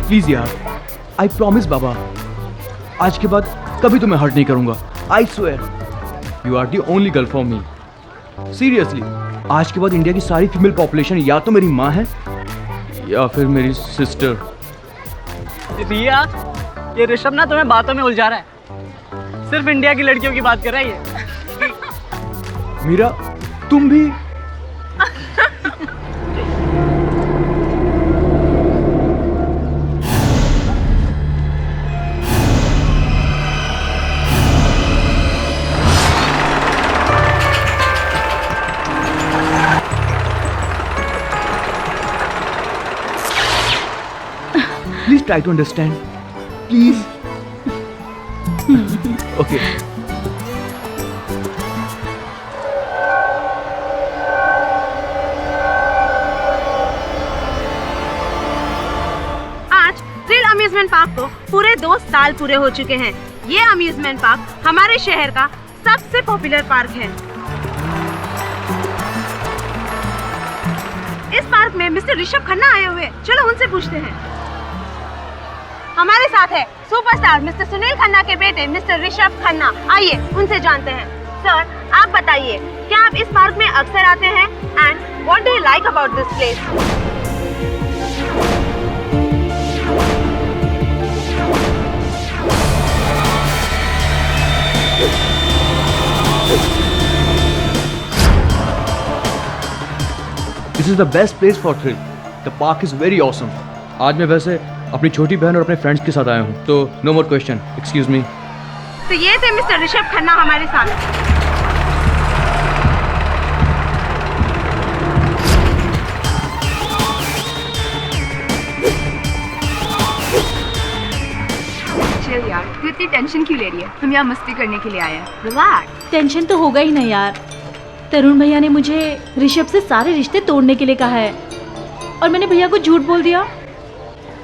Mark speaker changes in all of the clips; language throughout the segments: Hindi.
Speaker 1: प्लीज यार, आई प्रॉमिस बाबा, आज के बाद कभी तुम्हें हर्ट नहीं करूंगा। I swear you are the only girl for me. Seriously, आज के बाद इंडिया की सारी फीमेल पॉपुलेशन या तो मेरी माँ है या फिर मेरी सिस्टर।
Speaker 2: रिया, ये ऋषभ ना तुम्हें बातों में उलझा रहा है, सिर्फ इंडिया की लड़कियों की बात कर रहा है ये।
Speaker 1: मीरा, तुम भी? Please try to understand. Please. Okay.
Speaker 3: आज थ्रिल अम्यूजमेंट पार्क को पूरे 2 साल पूरे हो चुके हैं। ये अम्यूजमेंट पार्क हमारे शहर का सबसे पॉपुलर पार्क है। इस पार्क में मिस्टर ऋषभ खन्ना आए हुए, चलो उनसे पूछते हैं। हमारे साथ है सुपरस्टार मिस्टर सुनील खन्ना के बेटे मिस्टर ऋषभ खन्ना, आइए उनसे जानते हैं। सर, आप बताइए, क्या आप इस पार्क में अक्सर आते हैं and what do you like about this place?
Speaker 1: This is the best place for thrill. The park is very awesome. आज मैं वैसे अपनी छोटी बहन और अपने फ्रेंड्स के साथ आया हूँ, तो no more question, excuse me.
Speaker 3: तो ये थे मिस्टर ऋषभ खन्ना हमारे साथ।
Speaker 4: चल यार, तू इतनी टेंशन क्यों ले रही है? हम यहाँ मस्ती करने के लिए आए हैं।
Speaker 3: रिलैक्स।
Speaker 5: टेंशन तो होगा ही ना यार। तरुण भैया ने मुझे ऋषभ से सारे रिश्ते तोड़ने के लिए कहा है, और मैंने भैया को झूठ बोल दिया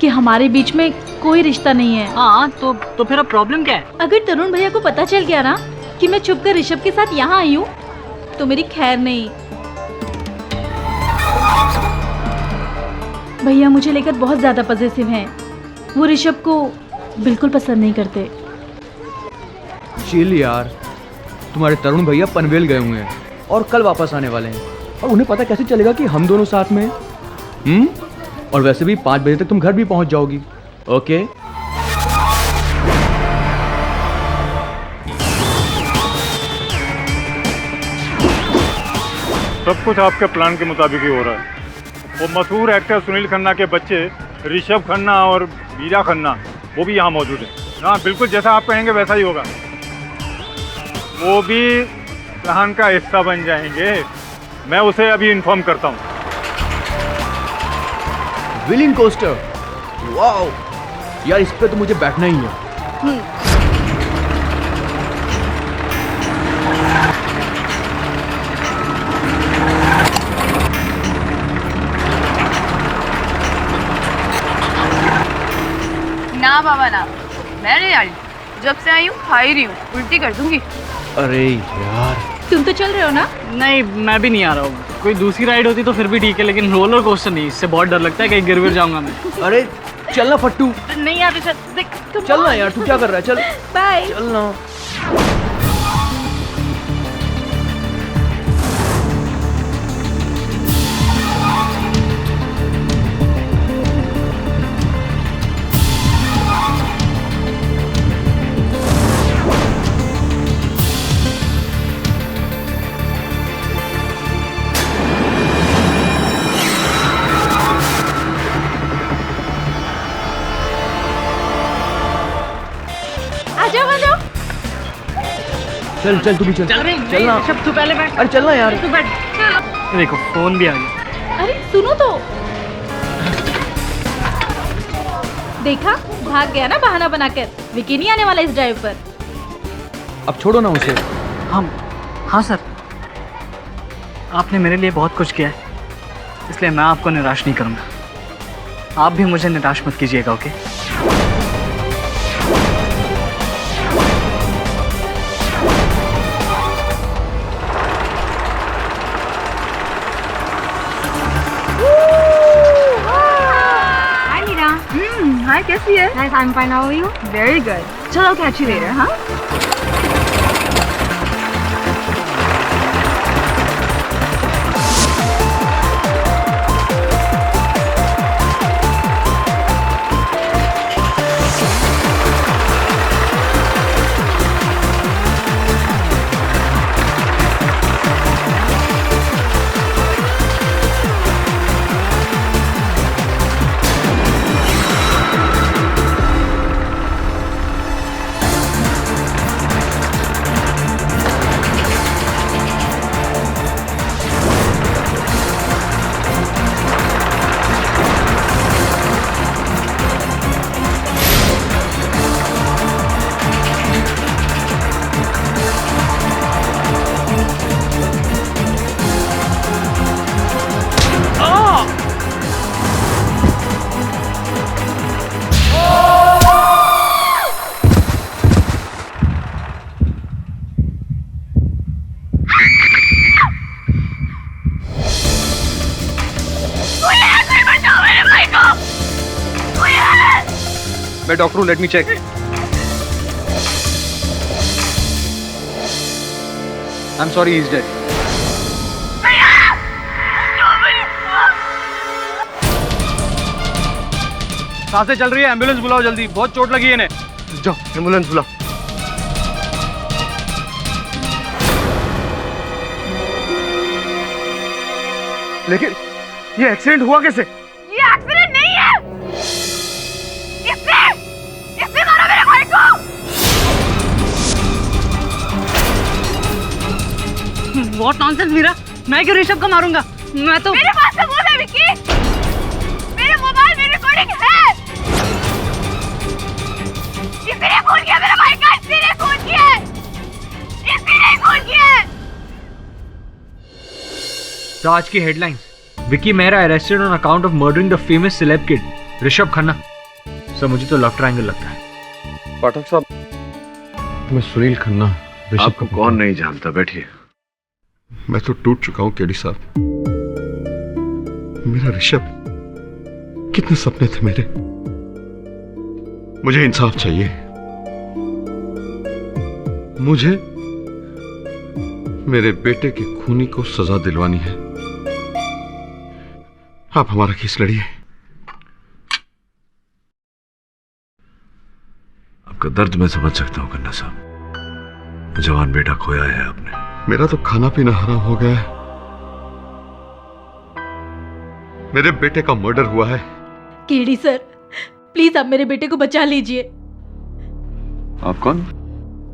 Speaker 5: कि हमारे बीच में कोई रिश्ता नहीं है।
Speaker 2: हाँ, तो फिर अब प्रॉब्लम क्या है?
Speaker 5: अगर तरुण भैया को पता चल गया ना कि मैं छुपकर ऋषभ के साथ यहाँ आई हूँ, तो मेरी खैर नहीं। भैया मुझे लेकर बहुत ज्यादा पॉजिटिव हैं। वो ऋषभ को बिल्कुल पसंद नहीं करते।
Speaker 1: चिल यार, तुम्हारे तरुण भैया पनवेल गए हुए हैं और कल वापस आने वाले हैं, और उन्हें पता कैसे चलेगा कि हम दोनों साथ में हैं? और वैसे भी 5 बजे तक तुम घर भी पहुंच जाओगी। ओके?
Speaker 6: सब कुछ आपके प्लान के मुताबिक ही हो रहा है। वो मशहूर एक्टर सुनील खन्ना के बच्चे ऋषभ खन्ना और मीरा खन्ना, वो भी यहाँ मौजूद हैं। हाँ, बिल्कुल जैसा आप कहेंगे वैसा ही होगा। वो भी प्लान का हिस्सा बन जाएंगे। मैं उसे अभी इन्फॉर्म करता हूँ।
Speaker 1: व्हीलिंग कोस्टर, वाओ यार, इस पे तो मुझे बैठना ही है।
Speaker 4: ना बाबा ना, मैं नहीं आ रही। जब से आई हूँ खा ही रही हूँ, उल्टी कर दूंगी।
Speaker 1: अरे यार,
Speaker 5: तुम तो चल रहे हो ना?
Speaker 2: नहीं, मैं भी नहीं आ रहा हूँ। कोई दूसरी राइड होती तो फिर भी ठीक है, लेकिन रोलर कोस्टर नहीं, इससे बहुत डर लगता है कहीं गिर जाऊंगा मैं।
Speaker 1: अरे चलना फट्टू,
Speaker 2: नहीं यार, देख
Speaker 1: चलना यार, तू क्या कर रहा है? चल
Speaker 5: बाय।
Speaker 1: चलना। चल चल, तू भी चल। चलना।
Speaker 2: ऋषभ, तू पहले बैठ।
Speaker 1: अरे चलना यार।
Speaker 2: तू बैठ। देखो, फोन भी आ गया।
Speaker 5: अरे सुनो तो, देखा भाग गया ना बहाना बनाकर। विकी नहीं आने वाला इस ड्राइव पर।
Speaker 1: अब छोड़ो ना उसे।
Speaker 2: हाँ सर, आपने मेरे लिए बहुत कुछ किया है, इसलिए मैं आपको निराश नहीं करूँगा। आप भी मुझे निराश मत कीजिएगा, ओके?
Speaker 4: कैसी है?
Speaker 3: Nice, I'm fine. How are you?
Speaker 4: Very good. चलो catch you later, हाँ?
Speaker 1: मैं डॉक्टर हूँ, let me check. I am sorry, he is dead. सांसें चल रही है, एम्बुलेंस बुलाओ जल्दी, बहुत चोट लगी है इन्हें। जाओ एम्बुलेंस बुलाओ। लेकिन ये एक्सीडेंट हुआ कैसे?
Speaker 3: ये एक्सीडेंट नहीं है। इसने मारा मेरे भाई को।
Speaker 2: What nonsense मीरा, मैं क्यों ऋषभ को मारूंगा? मैं तो
Speaker 3: मेरे पास सबूत है विक्की। मेरे मोबाइल में रिकॉर्डिंग है। इसने खून किया मेरे भाई का, इसने खून किया। इसने खून किया।
Speaker 7: तो आज की headlines, Vicky Mehra arrested on account of murdering the famous celeb kid Rishabh Khanna. Sir मुझे तो लव ट्रायंगल लगता है।
Speaker 8: पाठक साहब, मैं सुनील खन्ना ऋषभ
Speaker 9: आपको कौन नहीं जानता, बैठिए।
Speaker 8: मैं तो टूट चुका हूं केडी साहब। मेरा ऋषभ, कितने सपने थे मेरे। मुझे इंसाफ चाहिए। मुझे मेरे बेटे के खूनी को सजा दिलवानी है। आप हमारा केस लड़िए।
Speaker 9: आपका दर्द मैं समझ सकता हूं खन्ना साहब। जवान बेटा खोया है आपने।
Speaker 8: मेरा तो खाना पीना हराम हो गया है। मेरे बेटे का मर्डर हुआ है।
Speaker 5: केडी सर, प्लीज आप मेरे बेटे को बचा लीजिए।
Speaker 9: आप कौन?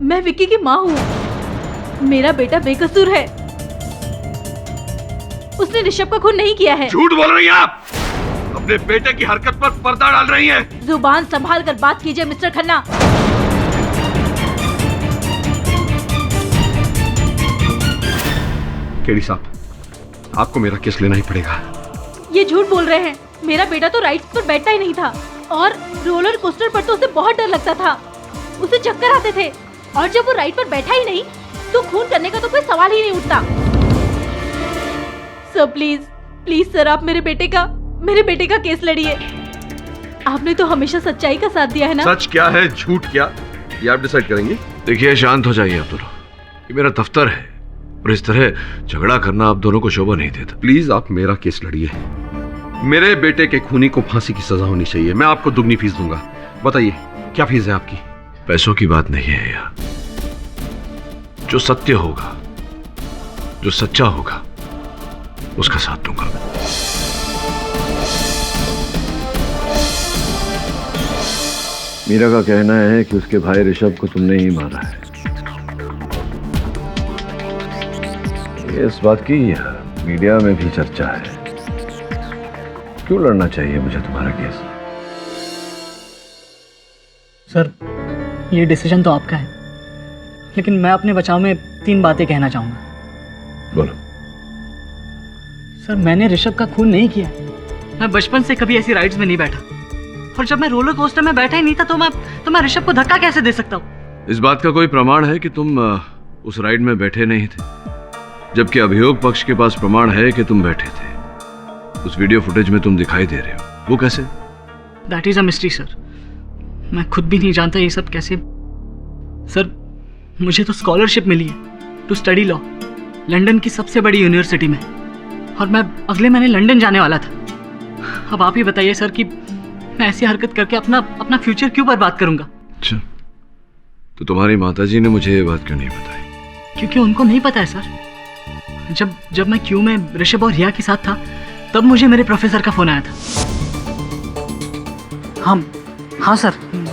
Speaker 5: मैं विक्की की माँ हूँ। मेरा बेटा बेकसूर है। उसने ऋषभ का खून नहीं किया है।
Speaker 8: झूठ बोल रही हैं आप। अपने बेटे की हरकत पर पर्दा डाल रही हैं।
Speaker 5: जुबान संभाल कर बात कीजिए मिस्टर खन्ना।
Speaker 8: केडी साहब, आपको मेरा केस लेना ही पड़ेगा।
Speaker 5: ये झूठ बोल रहे हैं। मेरा बेटा तो राइड्स पर बैठता ही नहीं था और रोलर कोस्टर पर तो उसे बहुत डर लगता था। उसे चक्कर आते थे और जब वो राइड पर बैठा ही नहीं तो खून करने का तो कोई सवाल ही नहीं उठता। सर प्लीज सर, आप मेरे बेटे का केस लड़िए। आपने तो हमेशा सच्चाई का साथ दिया है ना।
Speaker 8: सच क्या है, झूठ क्या, ये आप डिसाइड करेंगे।
Speaker 9: देखिए, शांत हो जाइए आप दोनों। ये मेरा दफ्तर है और इस तरह झगड़ा करना आप दोनों को शोभा नहीं देता।
Speaker 8: प्लीज आप मेरा केस लड़िए। मेरे बेटे के खूनी को फांसी की सजा होनी चाहिए। मैं आपको दुगनी फीस दूंगा। बताइए क्या फीस है आपकी?
Speaker 9: पैसों की बात नहीं है यार। जो सत्य होगा, जो सच्चा होगा, उसका साथ दूंगा। मीरा का कहना है कि उसके भाई ऋषभ को तुमने ही मारा है। ये इस बात की मीडिया में भी चर्चा है। क्यों लड़ना चाहिए मुझे तुम्हारा केस?
Speaker 2: सर, ये डिसीजन तो आपका है, लेकिन मैं अपने बचाव में 3 बातें कहना चाहूंगा।
Speaker 9: बोलो।
Speaker 2: सर, मैंने ऋषभ का खून नहीं किया। मैं बचपन से कभी ऐसी राइड्स में नहीं बैठा और जब मैं रोलर कोस्टर में बैठा ही नहीं था तो मैं ऋषभ को धक्का कैसे दे सकता हूँ?
Speaker 9: इस बात का कोई प्रमाण है कि तुम उस राइड में बैठे नहीं थे, जबकि अभियोग पक्ष के पास प्रमाण है कि तुम बैठे थे। उस वीडियो फुटेज में तुम दिखाई दे रहे हो, वो कैसे?
Speaker 2: That is a mystery sir. मैं खुद भी नहीं जानता ये सब कैसे। सर, मुझे तो स्कॉलरशिप मिली है टू स्टडी लॉ लंदन की सबसे बड़ी यूनिवर्सिटी में, और मैं अगले महीने लंदन जाने वाला था। अब आप ही बताइए सर कि मैं ऐसी हरकत करके अपना फ्यूचर क्यों बर्बाद करूंगा?
Speaker 9: अच्छा, तो तुम्हारी माताजी ने मुझे ये बात क्यों नहीं बताई?
Speaker 2: क्योंकि उनको नहीं पता है सर। जब मैं क्यू में ऋषभ और रिया के साथ था, तब मुझे मेरे प्रोफेसर का फोन आया था। हाँ सर,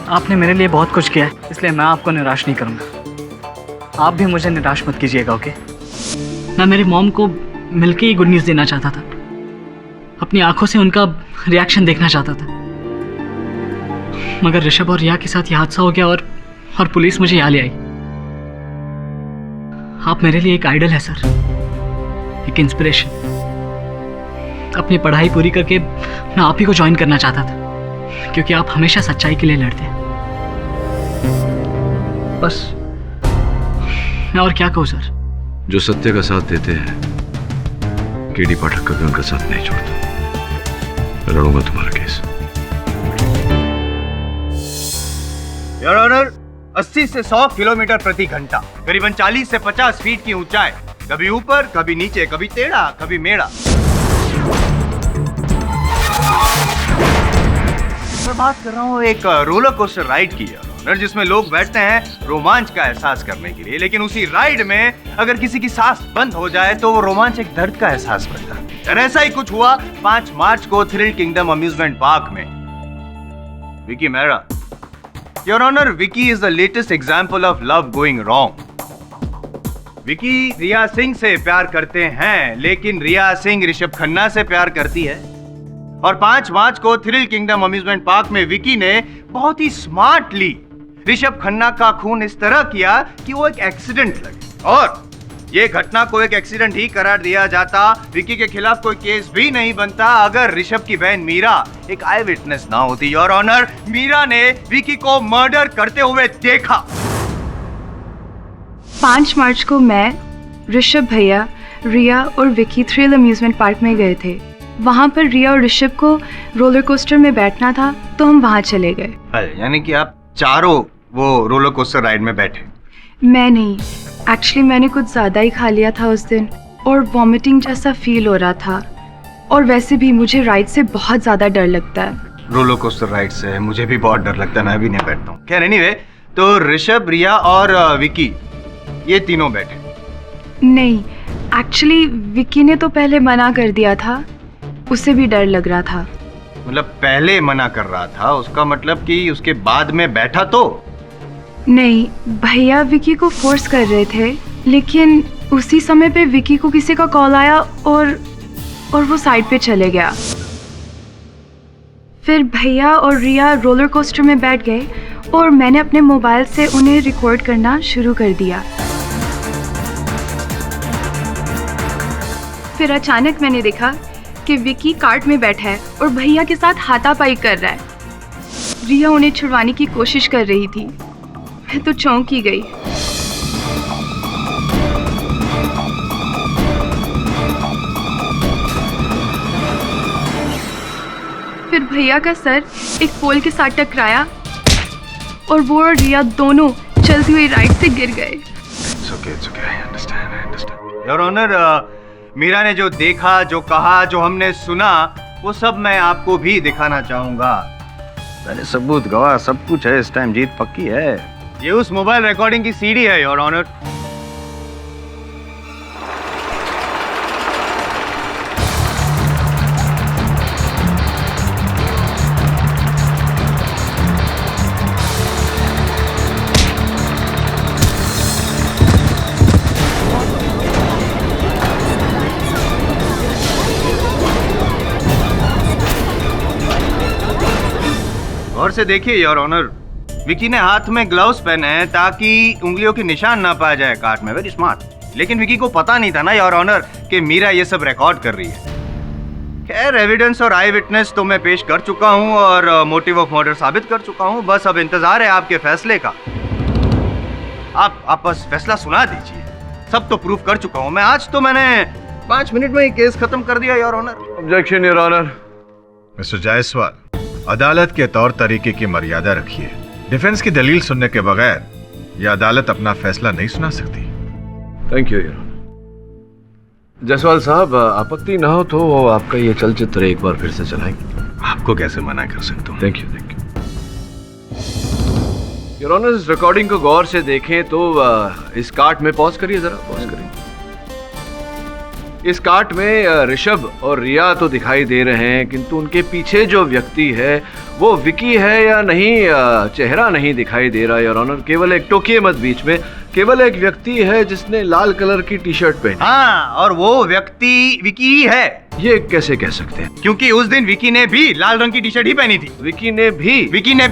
Speaker 2: आपने मेरे लिए बहुत कुछ किया है, इसलिए मैं आपको निराश नहीं करूंगा। आप भी मुझे निराश मत कीजिएगा, ओके? मैं मेरी मॉम को मिलके ही गुड न्यूज़ देना चाहता था, अपनी आंखों से उनका रिएक्शन देखना चाहता था, मगर ऋषभ और रिया के साथ यह हादसा हो गया और पुलिस मुझे यहाँ ले आई। आप मेरे लिए एक आइडल है सर, एक इंस्पिरेशन। अपनी पढ़ाई पूरी करके मैं आप ही को ज्वाइन करना चाहता था, क्योंकि आप हमेशा सच्चाई के लिए लड़ते हैं। बस मैं और क्या कहूँ सर।
Speaker 9: जो सत्य का साथ देते हैं, केडी पाठक कभी उनका साथ नहीं छोड़ता। मैं लड़ूंगा तुम्हारा केस।
Speaker 10: योर ऑनर, 80 से 100 किलोमीटर प्रति घंटा, करीबन 40 से 50 फीट की ऊंचाई, कभी ऊपर कभी नीचे, कभी टेढ़ा कभी मेढ़ा। मैं बात कर रहा हूँ एक रोलर कोस्टर राइड की, जिसमें लोग बैठते हैं रोमांच का एहसास करने के लिए, लेकिन उसी राइड में अगर किसी की सांस बंद हो जाए तो वो रोमांच एक दर्द का एहसास बनता है। और ऐसा ही कुछ हुआ 5 मार्च को थ्रिल किंगडम अम्यूजमेंट पार्क में। Vicky Mehra, your honour, Vicky is the latest example of love going wrong. Vicky Riya Singh से प्यार करते हैं, लेकिन रिया सिंह ऋषभ खन्ना से प्यार करती है। और 5 मार्च को थ्रिल किंगडम अम्यूजमेंट पार्क में विकी ने बहुत ही स्मार्टली ऋषभ खन्ना का खून इस तरह किया कि वो एक एक्सीडेंट लगे, और ये घटना को एक एक्सीडेंट ही करार दिया जाता। विकी के खिलाफ कोई केस भी नहीं बनता अगर ऋषभ की बहन मीरा एक आई विटनेस ना होती। योर ऑनर, मीरा ने विकी को मर्डर करते हुए देखा।
Speaker 11: 5 मार्च को मैं, ऋषभ भैया, रिया और विकी थ्रिल अम्यूजमेंट पार्क में गए थे। वहाँ पर रिया और ऋषभ को रोलर कोस्टर में बैठना था, तो हम वहाँ चले गए।
Speaker 10: यानी कि आप चारों वो रोलर कोस्टर राइड में बैठे?
Speaker 11: मैं नहीं, एक्चुअली मैंने कुछ ज़्यादा ही खा लिया था उस दिन, और वॉमिटिंग जैसा फील हो रहा था। और वैसे भी मुझे राइड से बहुत ज़्यादा डर लगता है।
Speaker 10: रोलर कोस्टर राइड से मुझे भी बहुत डर लगता है, मैं भी नहीं बैठता हूँ। खैर एनीवे, तो ऋषभ, रिया और विकी ये तीनों बैठे?
Speaker 11: नहीं, एक्चुअली विकी ने तो पहले मना कर दिया था, उसे भी डर लग रहा था।
Speaker 10: मतलब पहले मना कर रहा था, उसका मतलब कि उसके बाद में बैठा तो?
Speaker 11: नहीं, भैया विकी को फोर्स कर रहे थे, लेकिन उसी समय पे विकी को किसी का कॉल आया और वो साइड पे चले गया। फिर भैया और रिया रोलर कोस्टर में बैठ गए और मैंने अपने मोबाइल से उन्हें रिकॉर्ड करना शुरू कर दिया। फिर अचानक मैंने देखा कि विकी कार्ट में बैठा है और भैया के साथ हाथापाई कर रहा है। रिया उन्हें छुड़वाने की कोशिश कर रही थी। मैं तो चौंकी गई। फिर भैया का सर एक पोल के साथ टकराया और वो और रिया दोनों चलती हुई राइड से गिर गए।
Speaker 10: It's okay, I understand. Your Honor, Meera ने जो देखा, जो कहा, जो हमने सुना, वो सब मैं आपको भी दिखाना चाहूंगा। पहले सबूत, गवाह, सब कुछ है। इस टाइम जीत पक्की है। ये उस मोबाइल रिकॉर्डिंग की सीडी है, योर ऑनर। गौर से देखिए योर ऑनर, विकी ने हाथ में ग्लव्स पहने हैं ताकि उंगलियों के निशान ना पाया जाए कार्ट में। Very smart. लेकिन विकी को पता नहीं था ना योर ऑनर कि मीरा ये सब रिकॉर्ड कर रही है। खैर, एविडेंस और आई विटनेस तो मैं पेश कर चुका हूं और मोटिव ऑफ मर्डर साबित कर चुका हूं। बस अब इंतजार है आपके फैसले का। आप बस फैसला सुना दीजिए। सब तो प्रूफ कर चुका हूं मैं। आज तो मैंने 5 मिनट में ही केस खत्म कर दिया your honour.
Speaker 9: Objection your honour.
Speaker 12: Mister Jaiswal, अदालत के तौर तरीके की मर्यादा रखिए। डिफेंस की दलील सुनने के बगैर यह अदालत अपना फैसला नहीं सुना सकती।
Speaker 9: Thank you your honour. Jaiswal साहब, आपत्ति ना हो तो आपका ये चलचित्र एक बार फिर से चलाएंगे।
Speaker 12: आपको कैसे मना कर सकता हूँ?
Speaker 9: Thank you your honour. इस रिकॉर्डिंग को गौर से देखें तो इस काट में पॉज करिए, जरा पॉज करिए। इस काट में ऋषभ और रिया तो दिखाई दे रहे हैं, किंतु उनके पीछे जो व्यक्ति है वो विकी है या नहीं, चेहरा नहीं दिखाई दे रहा योर ऑनर। केवल एक, टोकिए मत बीच में, केवल एक व्यक्ति है जिसने लाल कलर की टी शर्ट पहनी।
Speaker 10: हाँ, और वो व्यक्ति विकी ही है।
Speaker 9: ये कैसे कह सकते हैं?
Speaker 10: क्योंकि उस दिन विकी ने भी लाल रंग की टी शर्ट ही पहनी थी।
Speaker 9: विकी ने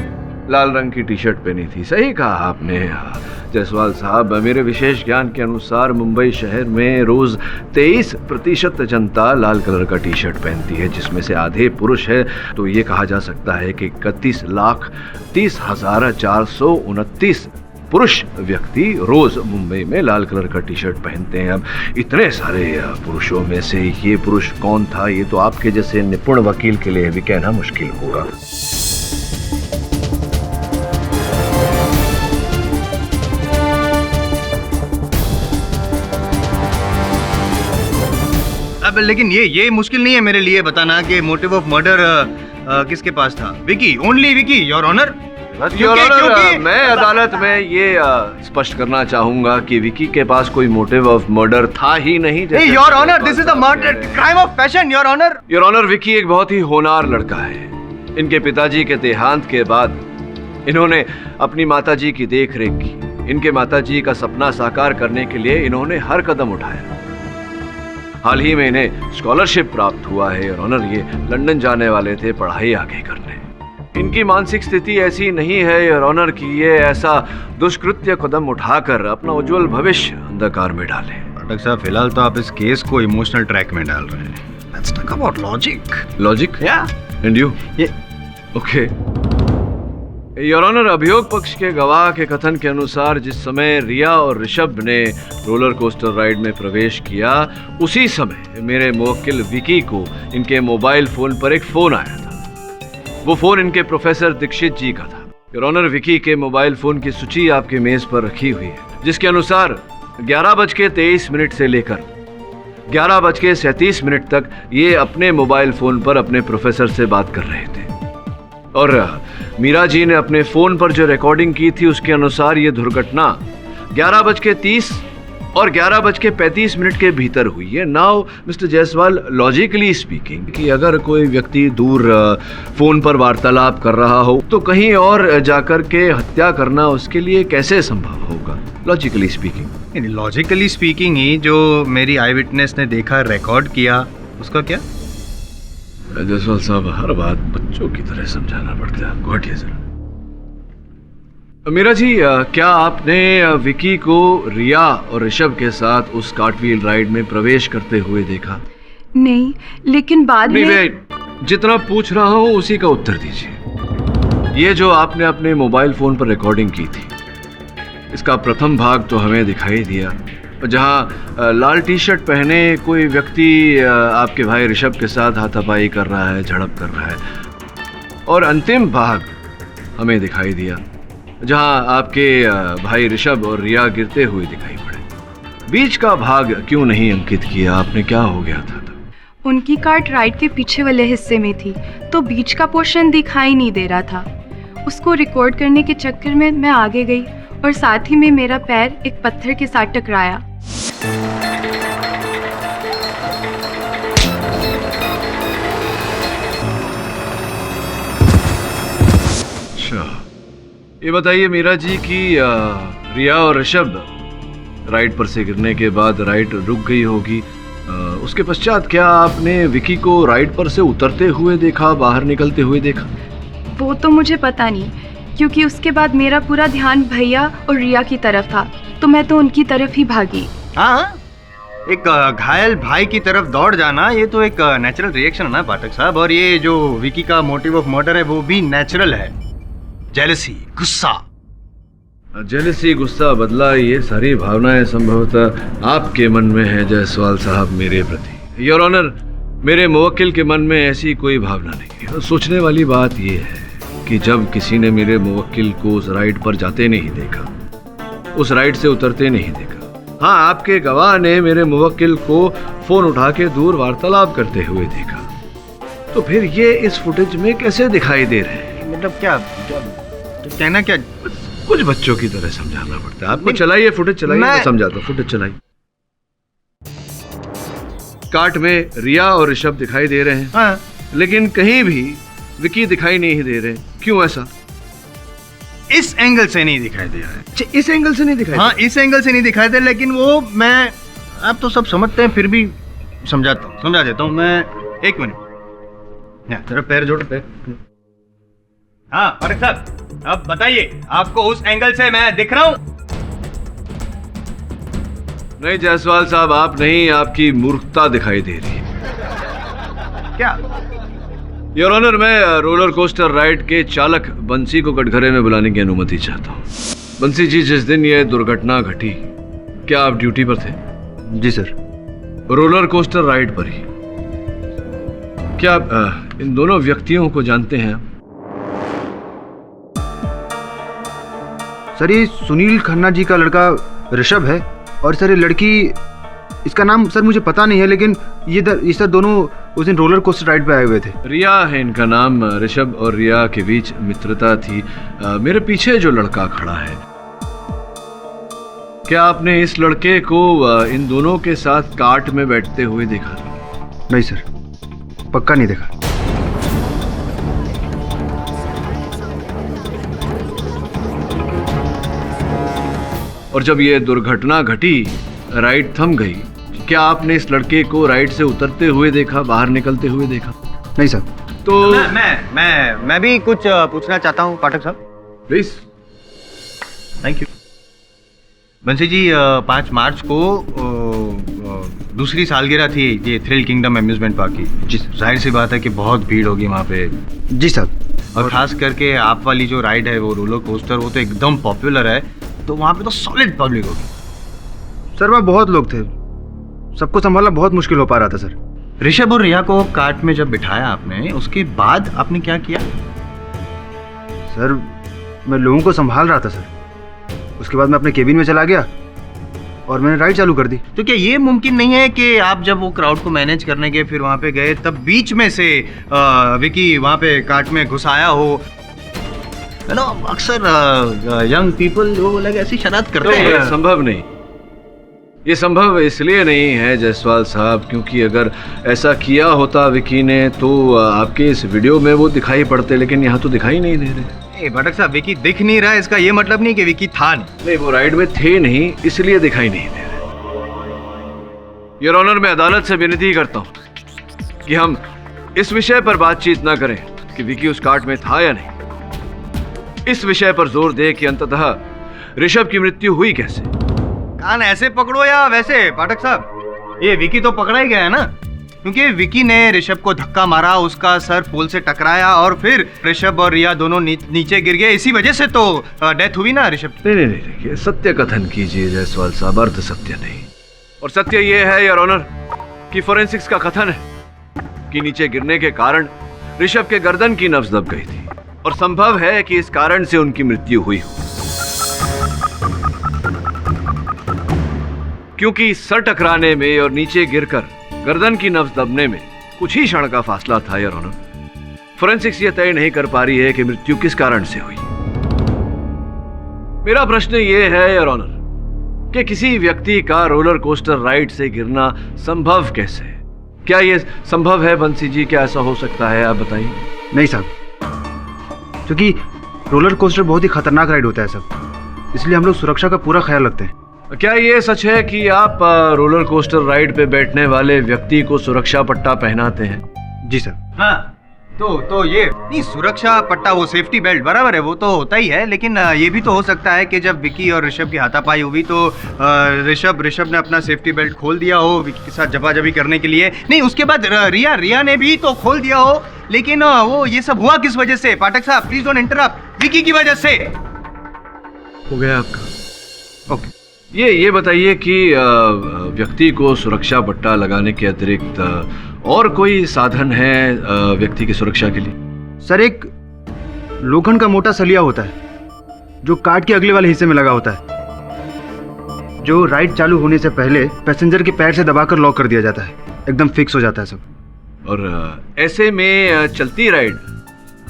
Speaker 9: लाल रंग की टी शर्ट पहनी थी, सही कहा आपने जायसवाल साहब। मेरे विशेष ज्ञान के अनुसार मुंबई शहर में रोज 23% जनता लाल कलर का टी शर्ट पहनती है, जिसमें से आधे पुरुष है। तो ये कहा जा सकता है कि 31,30,429 पुरुष व्यक्ति रोज मुंबई में लाल कलर का टी शर्ट पहनते हैं। अब इतने सारे पुरुषों में से ये पुरुष कौन था, ये तो आपके जैसे निपुण वकील के लिए भी कहना मुश्किल होगा।
Speaker 10: अब लेकिन ये मुश्किल नहीं है मेरे लिए बताना कि मोटिव ऑफ मर्डर किसके पास था। Vicky, only Vicky your honour.
Speaker 9: मैं अदालत में ये स्पष्ट करना चाहूंगा कि विकी के पास कोई मोटिव ऑफ मर्डर था ही नहीं।
Speaker 10: Your honour, this is the murder crime of passion your honour.
Speaker 9: Your honour, Vicky एक बहुत ही होनहार लड़का है। इनके पिताजी के देहांत के बाद इन्होंने अपनी माताजी की देखरेख की। इनके माताजी का सपना साकार करने के लिए इन्होंने हर कदम उठाया। हाल ही में इन्हें स्कॉलरशिप प्राप्त हुआ है और ऑनर ये लंदन जाने वाले थे पढ़ाई आगे करने। इनकी मानसिक स्थिति ऐसी नहीं है और ऑनर की ये ऐसा दुष्कृत्य कदम उठाकर अपना उज्जवल भविष्य अंधकार में डाले।
Speaker 10: पाठक साहब, फिलहाल तो आप इस केस को इमोशनल ट्रैक में डाल रहे हैं। Let's talk about logic.
Speaker 9: Logic?
Speaker 10: या
Speaker 9: and you? Okay your honour, अभियोग पक्ष के गवाह के कथन के अनुसार जिस समय रिया और ऋषभ ने रोलर कोस्टर राइड में प्रवेश किया, उसी समय मेरे मुवक्किल विकी को इनके मोबाइल फोन पर एक फोन आया था। वो फोन इनके प्रोफेसर दीक्षित जी का था। योर ऑनर, विकी के मोबाइल फोन की सूची आपके मेज पर रखी हुई है, जिसके अनुसार 11:23 से लेकर 11:37 तक ये अपने मोबाइल फोन पर अपने प्रोफेसर से बात कर रहे थे। और मीरा जी ने अपने फोन पर जो रिकॉर्डिंग की थी उसके अनुसार ये दुर्घटना 11:30 और 11:35 के भीतर हुई है। Now mister Jaiswal, logically speaking, कि अगर कोई व्यक्ति दूर फोन पर वार्तालाप कर रहा हो तो कहीं और जाकर के हत्या करना उसके लिए कैसे संभव होगा, लॉजिकली स्पीकिंग?
Speaker 10: लॉजिकली स्पीकिंग ही जो मेरी आई विटनेस ने देखा, रिकॉर्ड किया, उसका क्या?
Speaker 9: जायसवाल साहब, हर बात बच्चों की तरह समझाना पड़ता है आपको। हटिए जरा। मीरा जी, क्या आपने विकी को रिया और ऋषभ के साथ उस कार्टव्हील राइड में प्रवेश करते हुए देखा?
Speaker 11: नहीं, लेकिन बाद में
Speaker 9: जितना पूछ रहा हूं उसी का उत्तर दीजिए। ये जो आपने अपने मोबाइल फोन पर रिकॉर्डिंग की थी, इसका प्रथम भाग तो हमें दिखाई दिया, जहां लाल टी शर्ट पहने कोई व्यक्ति आपके भाई ऋषभ के साथ हाथापाई कर रहा है, झड़प कर रहा है, और अंतिम भाग हमें दिखाई दिया जहां आपके भाई ऋषभ और रिया गिरते हुए दिखाई पड़े। बीच का भाग क्यों नहीं अंकित किया आपने? क्या हो गया था?
Speaker 11: उनकी कार्ट राइड के पीछे वाले हिस्से में थी, तो बीच का पोर्शन दिखाई नहीं दे रहा था। उसको रिकॉर्ड करने के चक्कर में मैं आगे गई और साथ ही में मेरा पैर एक पत्थर के साथ टकराया।
Speaker 9: अच्छा, ये बताइए मीरा जी कि रिया और ऋषभ राइड पर से गिरने के बाद राइड रुक गई होगी, उसके पश्चात क्या आपने विकी को राइड पर से उतरते हुए देखा, बाहर निकलते हुए देखा?
Speaker 11: वो तो मुझे पता नहीं, क्योंकि उसके बाद मेरा पूरा ध्यान भैया और रिया की तरफ था, तो मैं तो उनकी तरफ ही भागी।
Speaker 10: हाँ, एक घायल भाई की तरफ दौड़ जाना ये तो एक नेचुरल रिएक्शन है ना पाठक साहब। और ये जो विकी का मोटिव ऑफ मर्डर है वो भी नेचुरल है। जेलसी, गुस्सा।
Speaker 9: जेलसी, गुस्सा, बदला, ये सारी भावनाएं संभवतः आपके मन में है जायसवाल साहब मेरे प्रति। योर ऑनर, मेरे मुवक्किल के मन में ऐसी कोई भावना नहीं है। सोचने वाली बात ये है कि जब किसी ने मेरे मुवक्किल को उस राइड पर जाते नहीं देखा, उस राइड से उतरते नहीं देखा। हाँ, आपके गवाह ने मेरे मुवक्किल को फोन उठा के दूर वार्तालाप करते हुए देखा, तो फिर ये इस फुटेज में कैसे दिखाई दे रहे हैं?
Speaker 10: मतलब क्या कहना क्या?
Speaker 9: कुछ बच्चों की तरह समझाना पड़ता है आपको। चलाइए फुटेज, चलाइए, मैं समझाता हूँ। फुटेज चलाइए। कार्ट में रिया और ऋषभ दिखाई दे रहे हैं।
Speaker 10: हाँ।
Speaker 9: लेकिन कहीं भी विकी दिखाई नहीं दे रहे। क्यों ऐसा?
Speaker 10: इस एंगल से नहीं दिखाई दे रहा है।
Speaker 9: इस एंगल से नहीं दिखाई?
Speaker 10: हाँ, इस एंगल से नहीं दिखाई दे, लेकिन वो मैं, आप तो सब समझते हैं, फिर भी समझा देता हूँ मैं। एक मिनट, तेरा पैर जोड़, पैर। हाँ फारूक साहब, अब बताइए, आपको उस एंगल से मैं दिख रहा हूँ?
Speaker 9: नहीं जायसवाल साहब, आप नहीं, आपकी मूर्खता दिखाई दे रही है।
Speaker 10: क्या?
Speaker 9: योर ऑनर, मैं रोलर कोस्टर राइड के चालक बंसी को कटघरे में बुलाने की अनुमति चाहता हूँ। बंसी जी, जिस दिन ये दुर्घटना घटी, क्या आप ड्यूटी पर थे?
Speaker 10: जी सर।
Speaker 9: रोलर कोस्टर राइड पर ही। क्या आप इन दोनों व्यक्तियों को जानते हैं?
Speaker 13: सर, ये सुनील खन्ना जी का लड़का ऋषभ है, और सर ये लड़की, इसका नाम सर मुझे पता नहीं है, लेकिन ये सर दोनों उस दिन रोलर कोस्टर राइड पे आए हुए थे।
Speaker 9: रिया है इनका नाम। ऋषभ और रिया के बीच मित्रता थी। मेरे पीछे जो लड़का खड़ा है, क्या आपने इस लड़के को इन दोनों के साथ कार्ट में बैठते हुए देखा?
Speaker 13: नहीं सर, पक्का नहीं देखा।
Speaker 9: और जब ये दुर्घटना घटी, राइड थम गई, क्या आपने इस लड़के को राइड से उतरते हुए देखा, बाहर निकलते हुए देखा?
Speaker 13: नहीं सर।
Speaker 9: तो
Speaker 10: मैं भी कुछ पूछना चाहता हूँ पाठक साहब,
Speaker 9: प्लीज।
Speaker 10: Thank you. बंसी जी, 5 मार्च को दूसरी सालगिरह थी ये थ्रिल किंगडम एम्यूजमेंट पार्क की। जी सर। जाहिर सी बात है कि बहुत भीड़ होगी वहाँ पे।
Speaker 13: जी सर।
Speaker 10: और खास करके आप वाली जो राइड है, वो रोलर कोस्टर, वो तो एकदम पॉपुलर है, तो वहाँ पे तो सॉलिड पब्लिक होगी।
Speaker 13: सर वहाँ बहुत लोग थे, सबको संभालना बहुत मुश्किल हो पा रहा था सर।
Speaker 10: ऋषभ और रिया को कार्ट में जब बिठाया आपने, उसके बाद आपने क्या किया?
Speaker 13: सर मैं लोगों को संभाल रहा था सर, उसके बाद मैं अपने केबिन में चला गया और मैंने राइड चालू कर दी।
Speaker 10: तो क्या ये मुमकिन नहीं है कि आप जब वो क्राउड को मैनेज करने के फिर वहाँ पे गए, तब बीच में से विकी वहाँ पे कार्ट में घुस आया हो? नो, अक्सर यंग पीपल वो लोग ऐसी शरारत करते हैं।
Speaker 9: संभव नहीं। ये संभव इसलिए नहीं है जायसवाल साहब, क्योंकि अगर ऐसा किया होता विकी ने, तो आपके इस वीडियो में वो दिखाई पड़ते, लेकिन यहाँ तो दिखाई नहीं दे रहे।
Speaker 10: भटक साहब, विकी दिख नहीं रहा है, इसका ये मतलब नहीं कि विकी था
Speaker 9: नहीं, वो राइड में थे नहीं, इसलिए दिखाई नहीं दे रहे। योर ऑनर, मैं अदालत से विनती करता हूँ कि हम इस विषय पर बातचीत ना करें कि विकी उस कार्ट में था या नहीं। इस विषय पर जोर दे कि अंततः ऋषभ की मृत्यु हुई कैसे।
Speaker 10: कान ऐसे पकड़ो या वैसे पाठक साहब, ये विकी तो पकड़ा ही गया है ना, क्योंकि विकी ने ऋषभ को धक्का मारा, उसका सर पोल से टकराया और फिर ऋषभ और रिया दोनों नीचे गिर गए। इसी वजह से तो डेथ हुई ना ऋषभ।
Speaker 9: नहीं, सत्य कथन कीजिए जायसवाल साहब, अर्ध सत्य नहीं। और सत्य ये है योर ऑनर कि फोरेंसिक्स का कथन है कि नीचे गिरने के कारण ऋषभ के गर्दन की नब्ज दब गई थी, और संभव है कि इस कारण से उनकी मृत्यु हुई हो, क्योंकि सर टकराने में और नीचे गिरकर गर्दन की नब्ज दबने में कुछ ही क्षण का फासला था योर ऑनर। फोरेंसिक्स ये तय नहीं कर पा रही है कि मृत्यु किस कारण से हुई। मेरा प्रश्न ये है योर ऑनर कि किसी व्यक्ति का रोलर कोस्टर राइड से गिरना संभव कैसे है? क्या ये संभव है बंसी जी? क्या ऐसा हो सकता है? आप बताइए।
Speaker 13: नहीं साहब, क्योंकि रोलर कोस्टर बहुत ही खतरनाक राइड होता है सब, इसलिए हम लोग सुरक्षा का पूरा ख्याल रखते हैं।
Speaker 9: क्या ये सच है कि आप रोलर कोस्टर राइड पे बैठने वाले व्यक्ति को सुरक्षा पट्टा पहनाते हैं?
Speaker 13: जी सर।
Speaker 10: हाँ, तो ये नहीं, सुरक्षा पट्टा, वो सेफ्टी बेल्ट बराबर है, वो तो होता ही है, लेकिन ये भी तो हो सकता है कि जब विकी और ऋषभ की हाथापाई हुई तो ऋषभ ने अपना सेफ्टी बेल्ट खोल दिया हो विकी के साथ जबाजबी करने के लिए। नहीं, उसके बाद रिया ने भी तो खोल दिया हो, लेकिन वो ये सब हुआ किस वजह से? पाठक साहब प्लीज डोंट इंटरप्ट। विकी की वजह से
Speaker 9: हो गया आपका। ओके, ये बताइए कि व्यक्ति को सुरक्षा पट्टा लगाने के अतिरिक्त और कोई साधन है व्यक्ति की सुरक्षा के लिए?
Speaker 13: सर, एक लोखंड का मोटा सलिया होता है जो कार्ट के अगले वाले हिस्से में लगा होता है, जो राइड चालू होने से पहले पैसेंजर के पैर से दबाकर लॉक कर दिया जाता है, एकदम फिक्स हो जाता है सब।
Speaker 9: और ऐसे में चलती राइड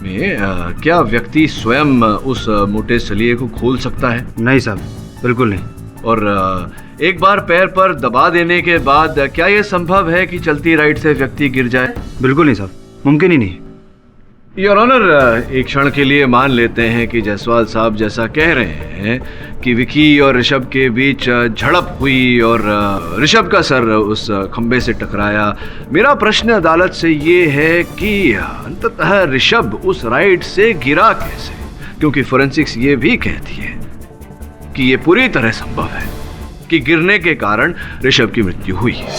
Speaker 9: में क्या व्यक्ति स्वयं उस मोटे सलिए को खोल सकता है?
Speaker 13: नहीं साहब, बिल्कुल नहीं।
Speaker 9: और एक बार पैर पर दबा देने के बाद क्या यह संभव है कि चलती राइड से व्यक्ति गिर जाए?
Speaker 13: बिल्कुल नहीं साहब, मुमकिन ही नहीं।
Speaker 9: योर ऑनर, एक क्षण के लिए मान लेते हैं कि जायसवाल साहब जैसा कह रहे हैं कि विकी और ऋषभ के बीच झड़प हुई और ऋषभ का सर उस खंबे से टकराया। मेरा प्रश्न अदालत से ये है कि अंततः ऋषभ उस राइड से गिरा कैसे, क्योंकि फोरेंसिक्स ये भी कहती है कि ये पूरी तरह संभव है कि गिरने के कारण ऋषभ की मृत्यु हुई है।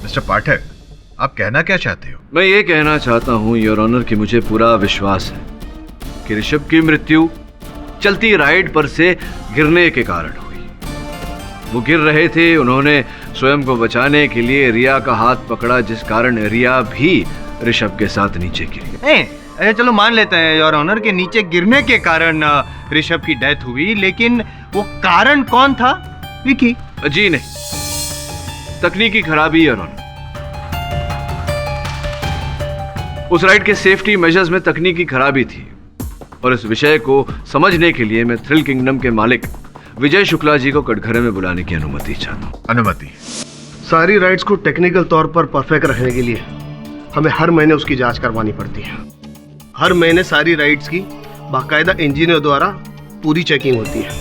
Speaker 12: मिस्टर पाठक, आप कहना क्या चाहते हो?
Speaker 9: मैं ये कहना चाहता हूँ योर ऑनर कि मुझे पूरा विश्वास है कि ऋषभ की मृत्यु चलती राइड पर से गिरने के कारण हुई। वो गिर रहे थे, उन्होंने स्वयं को बचाने के लिए रिया का हाथ पकड़ा, जिस कारण रिया भी ऋषभ के साथ नीचे गिरी।
Speaker 10: अच्छा चलो मान लेते हैं योर ऑनर के नीचे गिरने के कारण ऋषभ की डेथ हुई, लेकिन वो कारण कौन था? विकी?
Speaker 9: जी नहीं, तकनीकी खराबी योर ऑनर। उस राइड के सेफ्टी मेजर्स में तकनीकी खराबी थी और इस विषय को समझने के लिए मैं थ्रिल किंगडम के मालिक विजय शुक्ला जी को कटघरे में बुलाने की अनुमति चाहता हूँ।
Speaker 12: अनुमति?
Speaker 14: सारी राइड्स को टेक्निकल तौर पर परफेक्ट रखने के लिए हमें हर महीने उसकी जांच करवानी पड़ती है। हर महीने सारी राइड्स की बाकायदा इंजीनियर द्वारा पूरी चेकिंग होती है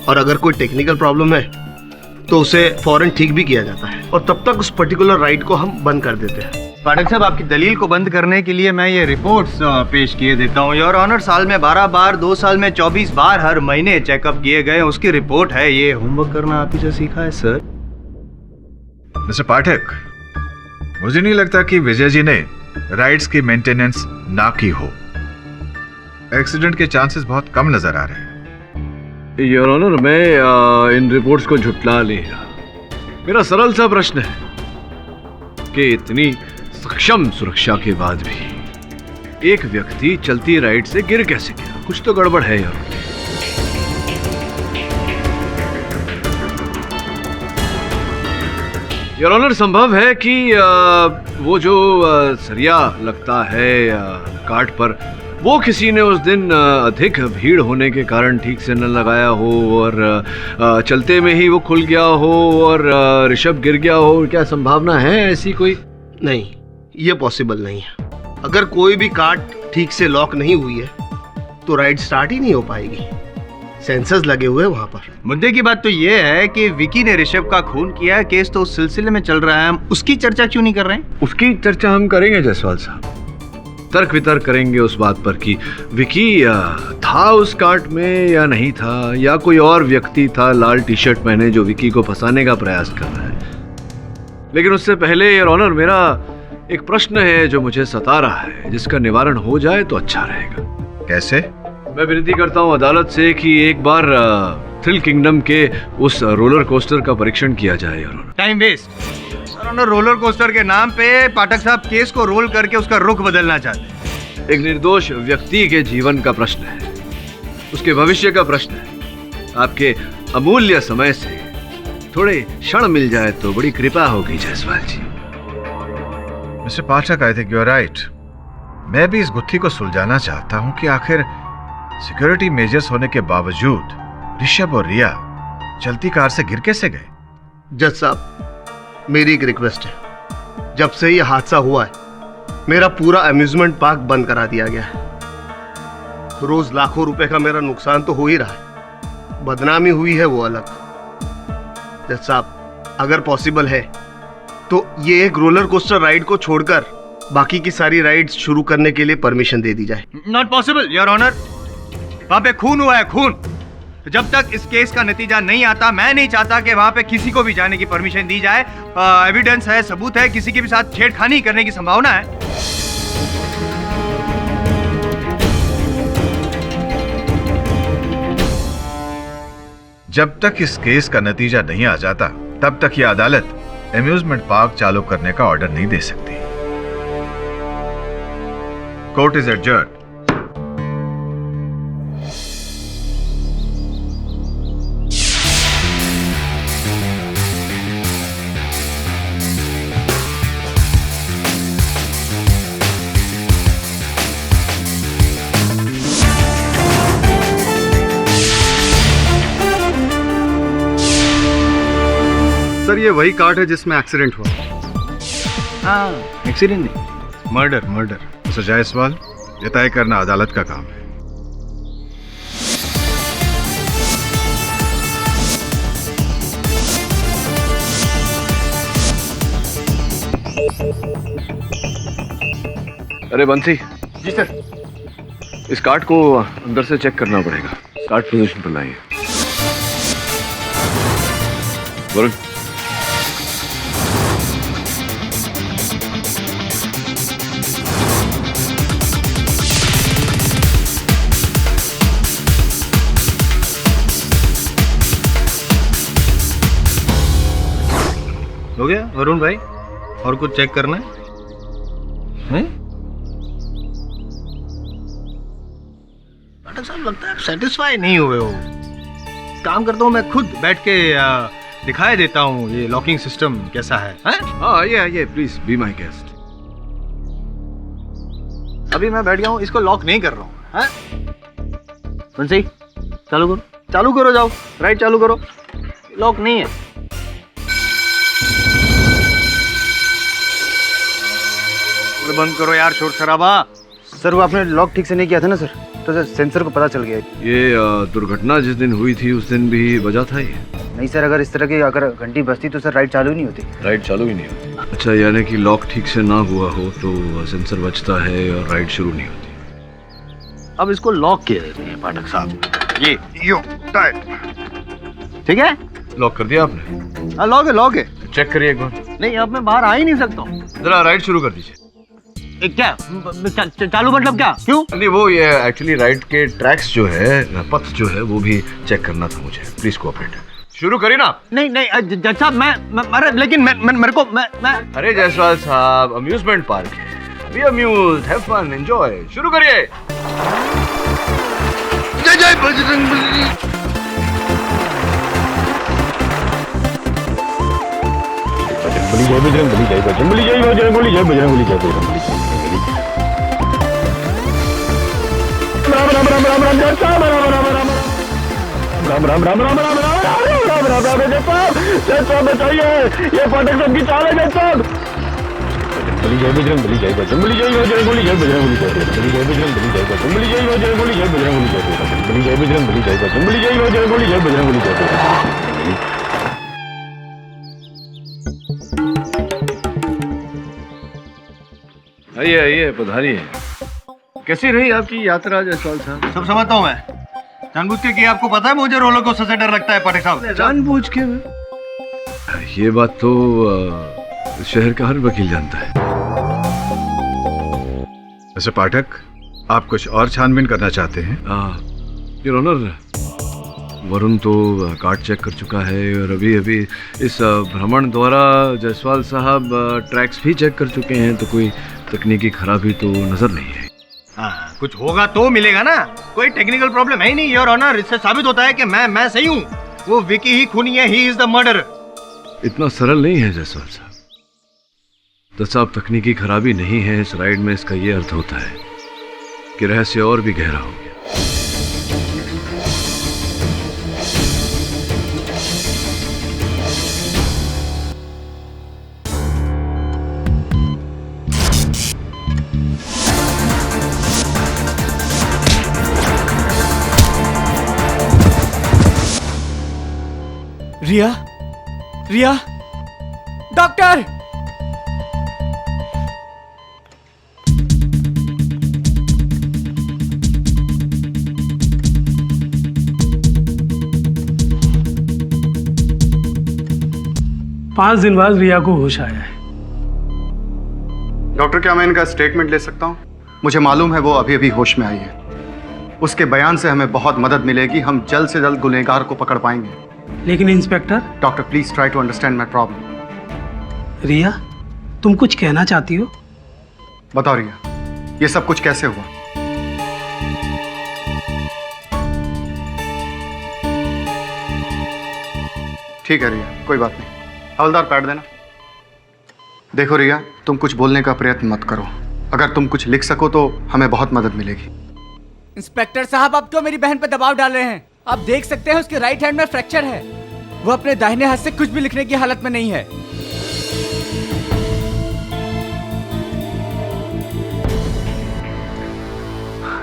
Speaker 14: और अगर कोई टेक्निकल प्रॉब्लम है तो उसे फौरन ठीक भी किया जाता है और तब तक उस पर्टिकुलर राइड को हम बंद कर देते हैं।
Speaker 10: पाठक साहब, आपकी दलील को बंद करने के लिए मैं ये रिपोर्ट्स पेश किए देता हूँ। योर ऑनर, साल में 12 बार, 2 साल में 24 बार हर महीने चेकअप किए गए, उसकी रिपोर्ट है। ये होमवर्क करना आप ही से सीखा है सर।
Speaker 12: मिस्टर पाठक, मुझे नहीं लगता कि विजय जी ने राइड्स की मेंटेनेंस ना की हो। एक्सीडेंट के चांसेस बहुत कम नजर आ रहे हैं।
Speaker 9: योर ऑनर, मैं इन रिपोर्ट्स को झुटला नहीं रहा। मेरा सरल सा प्रश्न है कि इतनी सक्षम सुरक्षा के बाद भी एक व्यक्ति चलती राइड से गिर कैसे गया? कुछ तो गड़बड़ है यार। योर ऑनर, संभव है कि वो जो सरिया लगता है कार्ट पर, वो किसी ने उस दिन अधिक भीड़ होने के कारण ठीक से न लगाया हो और चलते में ही वो खुल गया हो और ऋषभ गिर गया हो। क्या संभावना है ऐसी कोई?
Speaker 14: नहीं, ये पॉसिबल नहीं है। अगर कोई भी कार्ट ठीक से लॉक नहीं हुई है तो राइड स्टार्ट ही नहीं हो पाएगी। सेंसर्स लगे हुए हैं वहां पर।
Speaker 10: मुद्दे की बात तो ये है कि विकी ने ऋषभ का खून किया, केस तो उस सिलसिले में चल रहा है, हम उसकी चर्चा क्यों नहीं कर रहे हैं?
Speaker 9: उसकी चर्चा हम करेंगे जायसवाल साहब, तर्क वितर्क करेंगे उस बात पर कि विकी था उस कार्ट में या नहीं था, या कोई और व्यक्ति था लाल टी शर्ट पहने जो विकी को फंसाने का प्रयास कर रहा है। लेकिन उससे पहले योर ऑनर, मेरा एक प्रश्न है जो मुझे सता रहा है, जिसका निवारण हो जाए तो अच्छा रहेगा।
Speaker 12: कैसे?
Speaker 9: मैं विनती करता हूँ अदालत से कि एक बार थ्रिल किंगडम के उस रोलर कोस्टर का परीक्षण किया जाए। Your honour,
Speaker 10: time waste. Roller coaster के नाम पे पाठक साहब केस को रोल करके उसका रुख बदलना चाहते हैं।
Speaker 9: एक निर्दोष व्यक्ति के जीवन का प्रश्न है, उसके भविष्य का प्रश्न है। आपके अमूल्य समय से थोड़े क्षण मिल जाए तो बड़ी कृपा होगी Jaiswal ji.
Speaker 12: Mister Pathak, I think you are right. मैं भी इस गुत्थी को सुलझाना चाहता हूं कि आखिर सिक्योरिटी मेजर्स होने के बावजूद ऋषभ और रिया चलती कार से गिर कैसे गए?
Speaker 14: जज साहब, मेरी एक रिक्वेस्ट है। जब से ये हादसा हुआ है मेरा पूरा अम्यूजमेंट पार्क बंद करा दिया गया है। रोज लाखों रुपए का मेरा नुकसान तो हो ही रहा है, बदनामी हुई है वो अलग। जज साहब, अगर पॉसिबल है तो ये एक रोलर कोस्टर राइड को छोड़कर बाकी की सारी राइड्स शुरू करने के लिए परमिशन दे दी जाए।
Speaker 10: Not possible your honour. वहां पे खून हुआ है, खून। जब तक इस केस का नतीजा नहीं आता, मैं नहीं चाहता कि वहां पे किसी को भी जाने की परमिशन दी जाए। एविडेंस है, सबूत है, किसी के भी साथ छेड़खानी करने की संभावना है।
Speaker 12: जब तक इस केस का नतीजा नहीं आ जाता तब तक यह अदालत एम्यूजमेंट पार्क चालू करने का ऑर्डर नहीं दे सकती। Court is adjourned.
Speaker 13: सर ये वही कार्ड है जिसमें एक्सीडेंट हुआ।
Speaker 12: हाँ, एक्सीडेंट नहीं, मर्डर मर्डर। मिस्टर जायसवाल, ये तय करना अदालत का काम है।
Speaker 9: अरे बंसी।
Speaker 14: जी सर।
Speaker 9: इस कार्ड को अंदर से चेक करना पड़ेगा। कार्ड पोजीशन पर लाइए। वरुण,
Speaker 10: हो गया वरुण भाई? और कुछ चेक करना है? डॉक्टर साहब लगता है सेटिस्फाई नहीं हुए हो। काम करता हूँ मैं खुद बैठ के दिखाई देता हूँ ये लॉकिंग सिस्टम कैसा है।
Speaker 9: हाँ ये प्लीज बी माय गेस्ट।
Speaker 10: अभी मैं बैठ गया हूँ, इसको लॉक नहीं कर रहा हूँ।
Speaker 13: बंसी चालू करो जाओ, राइट चालू करो।
Speaker 10: लॉक नहीं है। बंद करो यार शोर शराबा।
Speaker 13: सर वो आपने लॉक ठीक से नहीं किया था ना सर, तो सर सेंसर को पता चल गया।
Speaker 9: ये दुर्घटना जिस दिन हुई थी उस दिन भी बजा था ये?
Speaker 13: नहीं सर, अगर इस तरह की अगर घंटी बजती तो सर राइट चालू ही नहीं होती।
Speaker 9: राइट चालू ही नहीं होती। अच्छा, यानी कि लॉक ठीक से ना हुआ हो तो सेंसर बजता है और राइट शुरू नहीं होती।
Speaker 10: अब इसको लॉक किए देते हैं पाठक साहब। ये यो टाइट। ठीक है,
Speaker 9: लॉक कर दिया आपने?
Speaker 10: हाँ लॉक है।
Speaker 9: चेक करिए एक बार।
Speaker 10: नहीं अब मैं बाहर आ ही नहीं सकता हूँ।
Speaker 9: जरा राइट शुरू कर दीजिए।
Speaker 10: क्या चालू मतलब क्या? क्यों?
Speaker 9: नहीं वो ये एक्चुअली राइट के ट्रैक्स जो है, पथ जो है वो भी चेक करना था मुझे। Please cooperate. शुरू करिए ना।
Speaker 10: नहीं जज साहब मैं लेकिन मेरे को मैं
Speaker 9: अरे जायसवाल साहब, अम्यूजमेंट पार्क है। Be amused, have fun, enjoy. शुरू करिए।
Speaker 14: जय जय बजरंगबली।
Speaker 6: जय बजरंगबली, जय बजरंगबली, जय बजरंगबली, जय बजरंगबली, जय बजरंगबली। राम राम राम राम राम जय साहब, राम राम राम राम राम राम राम राम राम राम राम राम जय साहब बताइए, ये फाटक साहब की चाल है जय साहब। जय बजरंगबली, जय बजरंगबली, जय बजरंगबली, जय बजरंगबली, जय बजरंगबली, जय बजरंगबली, जय बजरंगबली, जय बजरंगबली, जय बजरंगबली, जय बजरंगबली, जय बजरंगबली, जय बजरंगबली, जय बजरंगबली, जय बजरंगबली, जय बजरंगबली।
Speaker 9: आइए पधारिए। कैसी रही आपकी यात्रा जायसवाल साहब?
Speaker 10: सब समझता हूँ मैं। जानबूझ के किया, आपको पता है मुझे रोलर कोस्टर से डर लगता है पाठक साहब।
Speaker 9: जानबूझ के? ये बात तो शहर का हर वकील जानता है।
Speaker 12: वैसे पाठक, आप कुछ और छानबीन करना चाहते हैं?
Speaker 9: योर ऑनर, वरुण तो कार्ड चेक कर चुका है और अभी इस भ्रमण द्वारा जायसवाल साहब ट्रैक्स भी चेक कर चुके हैं, तो कोई तकनीकी खराबी तो नजर नहीं है।
Speaker 10: हाँ, कुछ होगा तो मिलेगा ना। कोई टेक्निकल प्रॉब्लम है ही नहीं योर ऑनर। इससे साबित होता है कि मैं सही हूँ। वो विकी ही खूनी है, ही इज द मर्डर।
Speaker 9: इतना सरल नहीं है जायसवाल साहब। तो साहब, तकनीकी खराबी नहीं है इस राइड में, इसका ये अर्थ होता है कि रहस्य और भी गहरा हो गया।
Speaker 2: रिया, डॉक्टर!
Speaker 15: पाँच दिन बाद रिया को होश आया है।
Speaker 13: डॉक्टर, क्या मैं इनका स्टेटमेंट ले सकता हूँ? मुझे मालूम है वो अभी अभी होश में आई है। उसके बयान से हमें बहुत मदद मिलेगी। हम जल्द से जल्द गुनहगार को पकड़ पाएंगे।
Speaker 15: लेकिन inspector.
Speaker 13: Doctor please try to understand my problem.
Speaker 15: Riya, तुम कुछ कहना चाहती हो?
Speaker 13: बताओ रिया, ये सब कुछ कैसे हुआ? ठीक है रिया, कोई बात नहीं। हवलदार पैड देना। देखो रिया, तुम कुछ बोलने का प्रयत्न मत करो। अगर तुम कुछ लिख सको तो हमें बहुत मदद मिलेगी।
Speaker 2: इंस्पेक्टर साहब, आप क्यों मेरी बहन पर दबाव डाल रहे हैं? आप देख सकते हैं उसके राइट हैंड में फ्रैक्चर है। वो अपने दाहिने हाथ से कुछ भी लिखने की हालत में नहीं है।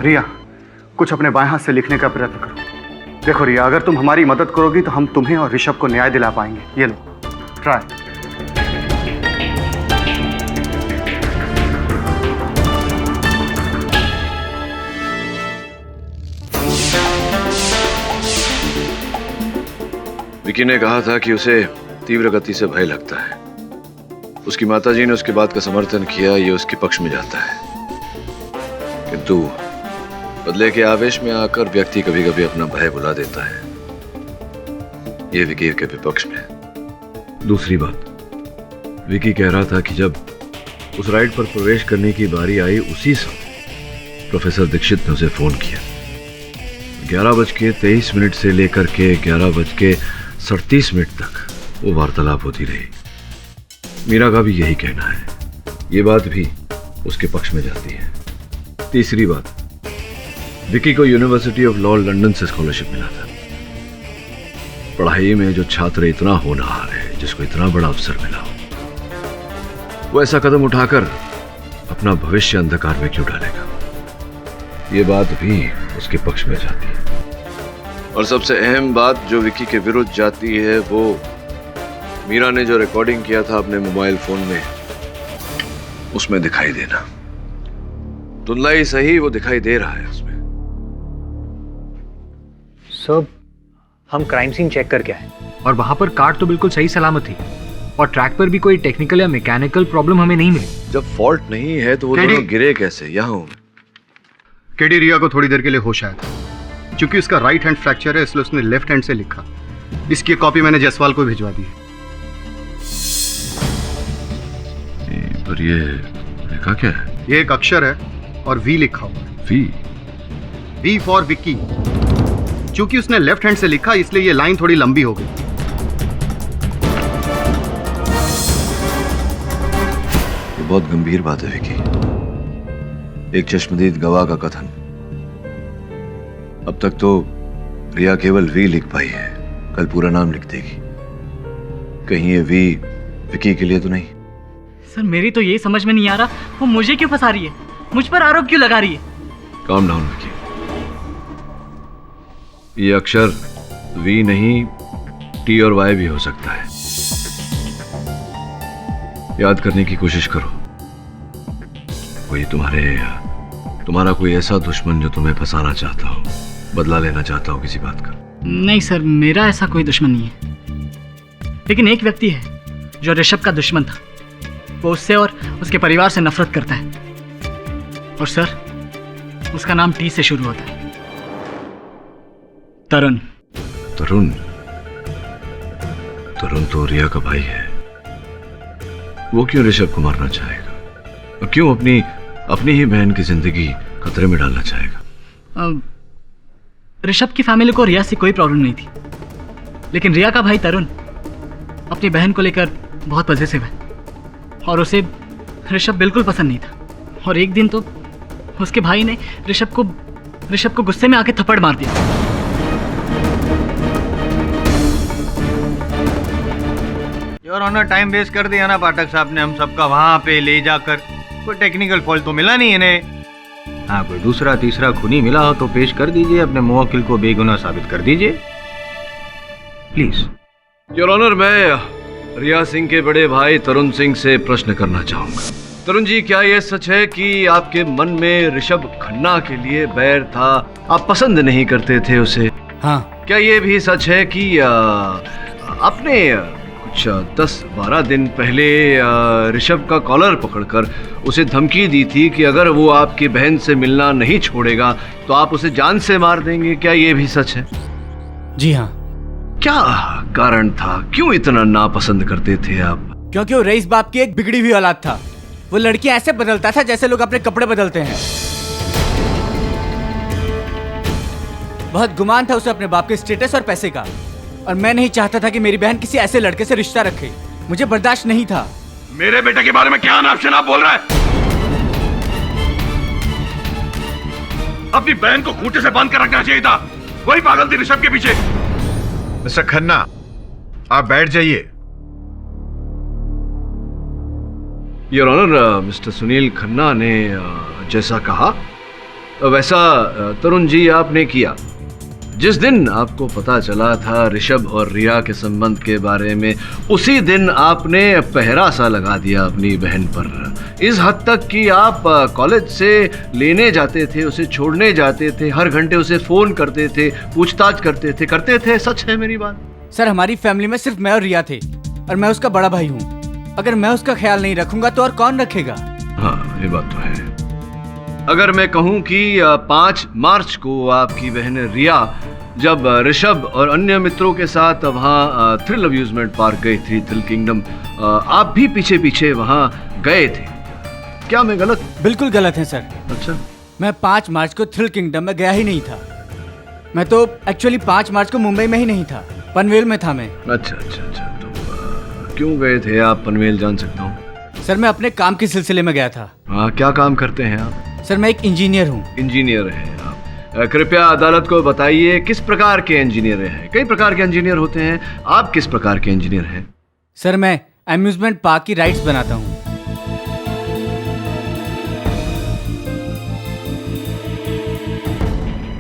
Speaker 13: रिया, कुछ अपने बाएं हाथ से लिखने का प्रयत्न करो। देखो रिया, अगर तुम हमारी मदद करोगी तो हम तुम्हें और ऋषभ को न्याय दिला पाएंगे। ये लो, ट्राई।
Speaker 9: विकी ने कहा था कि उसे तीव्र गति से भय लगता है। उसकी माताजी ने उसकी बात का समर्थन किया, ये उसके पक्ष में जाता है। किंतु बदले के आवेश में आकर व्यक्ति कभी कभी अपना भय भुला देता है। ये विकी के विपक्ष में। दूसरी बात, विकी कह रहा था कि जब उस राइड पर प्रवेश करने की बारी आई, उसी समय प्रोफेसर दीक्षित ने उसे फोन किया। 11:23 से लेकर के 11:37 तक वो वार्तालाप होती रही। मीरा का भी यही कहना है। ये बात भी उसके पक्ष में जाती है। तीसरी बात, विकी को यूनिवर्सिटी ऑफ लॉ लंदन से स्कॉलरशिप मिला था। पढ़ाई में जो छात्र इतना होनहार है, जिसको इतना बड़ा अवसर मिला हो, वो ऐसा कदम उठाकर अपना भविष्य अंधकार में क्यों डालेगा? ये बात भी उसके पक्ष में जाती है। और सबसे अहम बात जो विकी के विरुद्ध जाती है, वो मीरा ने जो रिकॉर्डिंग किया था अपने मोबाइल फोन में, उसमें दिखाई देना। धुंधला ही सही, वो दिखाई दे रहा है उसमें।
Speaker 7: सर, हम क्राइम सीन चेक करके आए और वहां पर कार तो बिल्कुल सही सलामत थी और ट्रैक पर भी कोई टेक्निकल या मैकेनिकल प्रॉब्लम हमें नहीं मिली।
Speaker 9: जब फॉल्ट नहीं है तो वो दोनों गिरे कैसे? यहाँ हूं।
Speaker 13: केडी रिया को थोड़ी देर के लिए होश आया था। क्योंकि उसका राइट हैंड फ्रैक्चर है, इसलिए उसने लेफ्ट हैंड से लिखा। इसकी कॉपी मैंने जयसवाल को भिजवा दी है।
Speaker 9: पर ये लिखा क्या है?
Speaker 13: ये एक अक्षर है और वी लिखा हुआ है। V for Vicky. क्योंकि उसने लेफ्ट हैंड से लिखा, इसलिए ये लाइन थोड़ी लंबी हो गई।
Speaker 9: ये बहुत गंभीर बात है विकी। एक चश्मदीद गवाह का कथन। अब तक तो रिया केवल वी लिख पाई है, कल पूरा नाम लिख देगी। कहीं ये वी विकी के लिए तो नहीं?
Speaker 2: सर, मेरी तो ये समझ में नहीं आ रहा, वो मुझे क्यों फंसा रही है, मुझ पर आरोप क्यों लगा रही है?
Speaker 9: Calm down Vicky. ये अक्षर वी नहीं, टी और वाई भी हो सकता है। याद करने की कोशिश करो। कोई तुम्हारा कोई ऐसा दुश्मन जो तुम्हें फंसाना चाहता हो, बदला लेना चाहता हो किसी बात का?
Speaker 2: नहीं सर, मेरा ऐसा कोई दुश्मन नहीं है। लेकिन एक व्यक्ति है जो ऋषभ का दुश्मन था। वो उससे और उसके परिवार से नफरत करता है। और सर, उसका नाम टी से शुरू होता है। तरुण।
Speaker 9: तरुण? तरुण तो रिया का भाई है। वो क्यों ऋषभ को मारना चाहेगा? और क्यों अपनी ही बहन की जिंदगी खतरे में डालना चाहेगा?
Speaker 2: ऋषभ की फैमिली को रिया से कोई प्रॉब्लम नहीं थी, लेकिन रिया का भाई तरुण अपनी बहन को लेकर बहुत पॉजिटिव है और उसे ऋषभ बिल्कुल पसंद नहीं था। और एक दिन तो उसके भाई ने ऋषभ को गुस्से में आके थप्पड़ मार दिया।
Speaker 10: योर ऑनर, टाइम वेस्ट कर दिया ना पाठक साहब ने हम सबका वहां पे ले जाकर। कोई टेक्निकल फॉल्ट तो मिला नहीं इन्हें। हाँ, कोई दूसरा तीसरा खूनी मिला हो तो पेश कर दीजिए, अपने मुवक्किल को बेगुनाह साबित कर दीजिए प्लीज।
Speaker 9: योर ऑनर, मैं रिया सिंह के बड़े भाई तरुण सिंह से प्रश्न करना चाहूंगा। तरुण जी, क्या यह सच है कि आपके मन में ऋषभ खन्ना के लिए बैर था, आप पसंद नहीं करते थे उसे?
Speaker 2: हाँ।
Speaker 9: क्या यह भी सच है कि आपने कुछ 10-12 दिन पहले ऋषभ का कॉलर पकड़कर उसे धमकी दी थी कि अगर वो आपकी बहन से मिलना नहीं छोड़ेगा तो आप उसे जान से मार देंगे? क्या ये भी सच है?
Speaker 2: जी हाँ।
Speaker 9: क्या कारण था? क्यों इतना नापसंद करते थे आप?
Speaker 16: क्योंकि वो रईस बाप की एक बिगड़ी हुई औलाद था। वो लड़कियां ऐसे बदलता था जैसे लोग अपने कपड़े बदलते हैं। बहुत गुमान था उसे अपने बाप के स्टेटस और पैसे का, और मैं नहीं चाहता था कि मेरी बहन किसी ऐसे लड़के से रिश्ता रखे। मुझे बर्दाश्त नहीं था।
Speaker 8: मेरे बेटे के बारे में क्या नाप शनाप बोल रहा है? अपनी बहन को खूंटे से बांध कर रखना चाहिए था। वही पागल थी ऋषभ के पीछे।
Speaker 12: मिस्टर खन्ना, आप बैठ जाइए।
Speaker 9: Your honour, mister Sunil Khanna ने जैसा कहा वैसा तरुण जी आपने किया। जिस दिन आपको पता चला था ऋषभ और रिया के संबंध के बारे में, उसी दिन आपने पहरा सा लगा दिया अपनी बहन पर। इस हद तक कि आप कॉलेज से लेने जाते थे, उसे छोड़ने जाते थे, हर घंटे उसे फोन करते थे, पूछताछ करते थे। सच है मेरी बात?
Speaker 16: सर, हमारी फैमिली में सिर्फ मैं और रिया थे, और मैं उसका बड़ा भाई हूँ। अगर मैं उसका ख्याल नहीं रखूंगा तो और कौन रखेगा?
Speaker 9: हाँ, ये बात तो है। अगर मैं कहूं कि 5 मार्च को आपकी बहन रिया जब ऋषभ और अन्य मित्रों के साथ वहाँ थ्रिल अम्यूजमेंट पार्क गई थी, थ्रिल किंगडम, आप भी पीछे पीछे वहाँ गए थे, क्या मैं गलत?
Speaker 16: बिल्कुल गलत है सर।
Speaker 9: अच्छा,
Speaker 16: मैं 5 मार्च को थ्रिल किंगडम में गया ही नहीं था। मैं तो एक्चुअली 5 मार्च को मुंबई में ही नहीं था, पनवेल में था मैं।
Speaker 9: अच्छा, तो क्यों गए थे आप पनवेल, जान सकता हूँ?
Speaker 16: सर, मैं अपने काम के सिलसिले में गया था।
Speaker 9: हाँ, क्या काम करते हैं आप?
Speaker 16: सर, मैं एक इंजीनियर हूँ।
Speaker 9: इंजीनियर हैं आप? कृपया अदालत को बताइए किस प्रकार के इंजीनियर हैं। कई प्रकार के इंजीनियर होते हैं, आप किस प्रकार के इंजीनियर हैं?
Speaker 16: सर, मैं अम्यूजमेंट पार्क की राइड्स बनाता हूँ।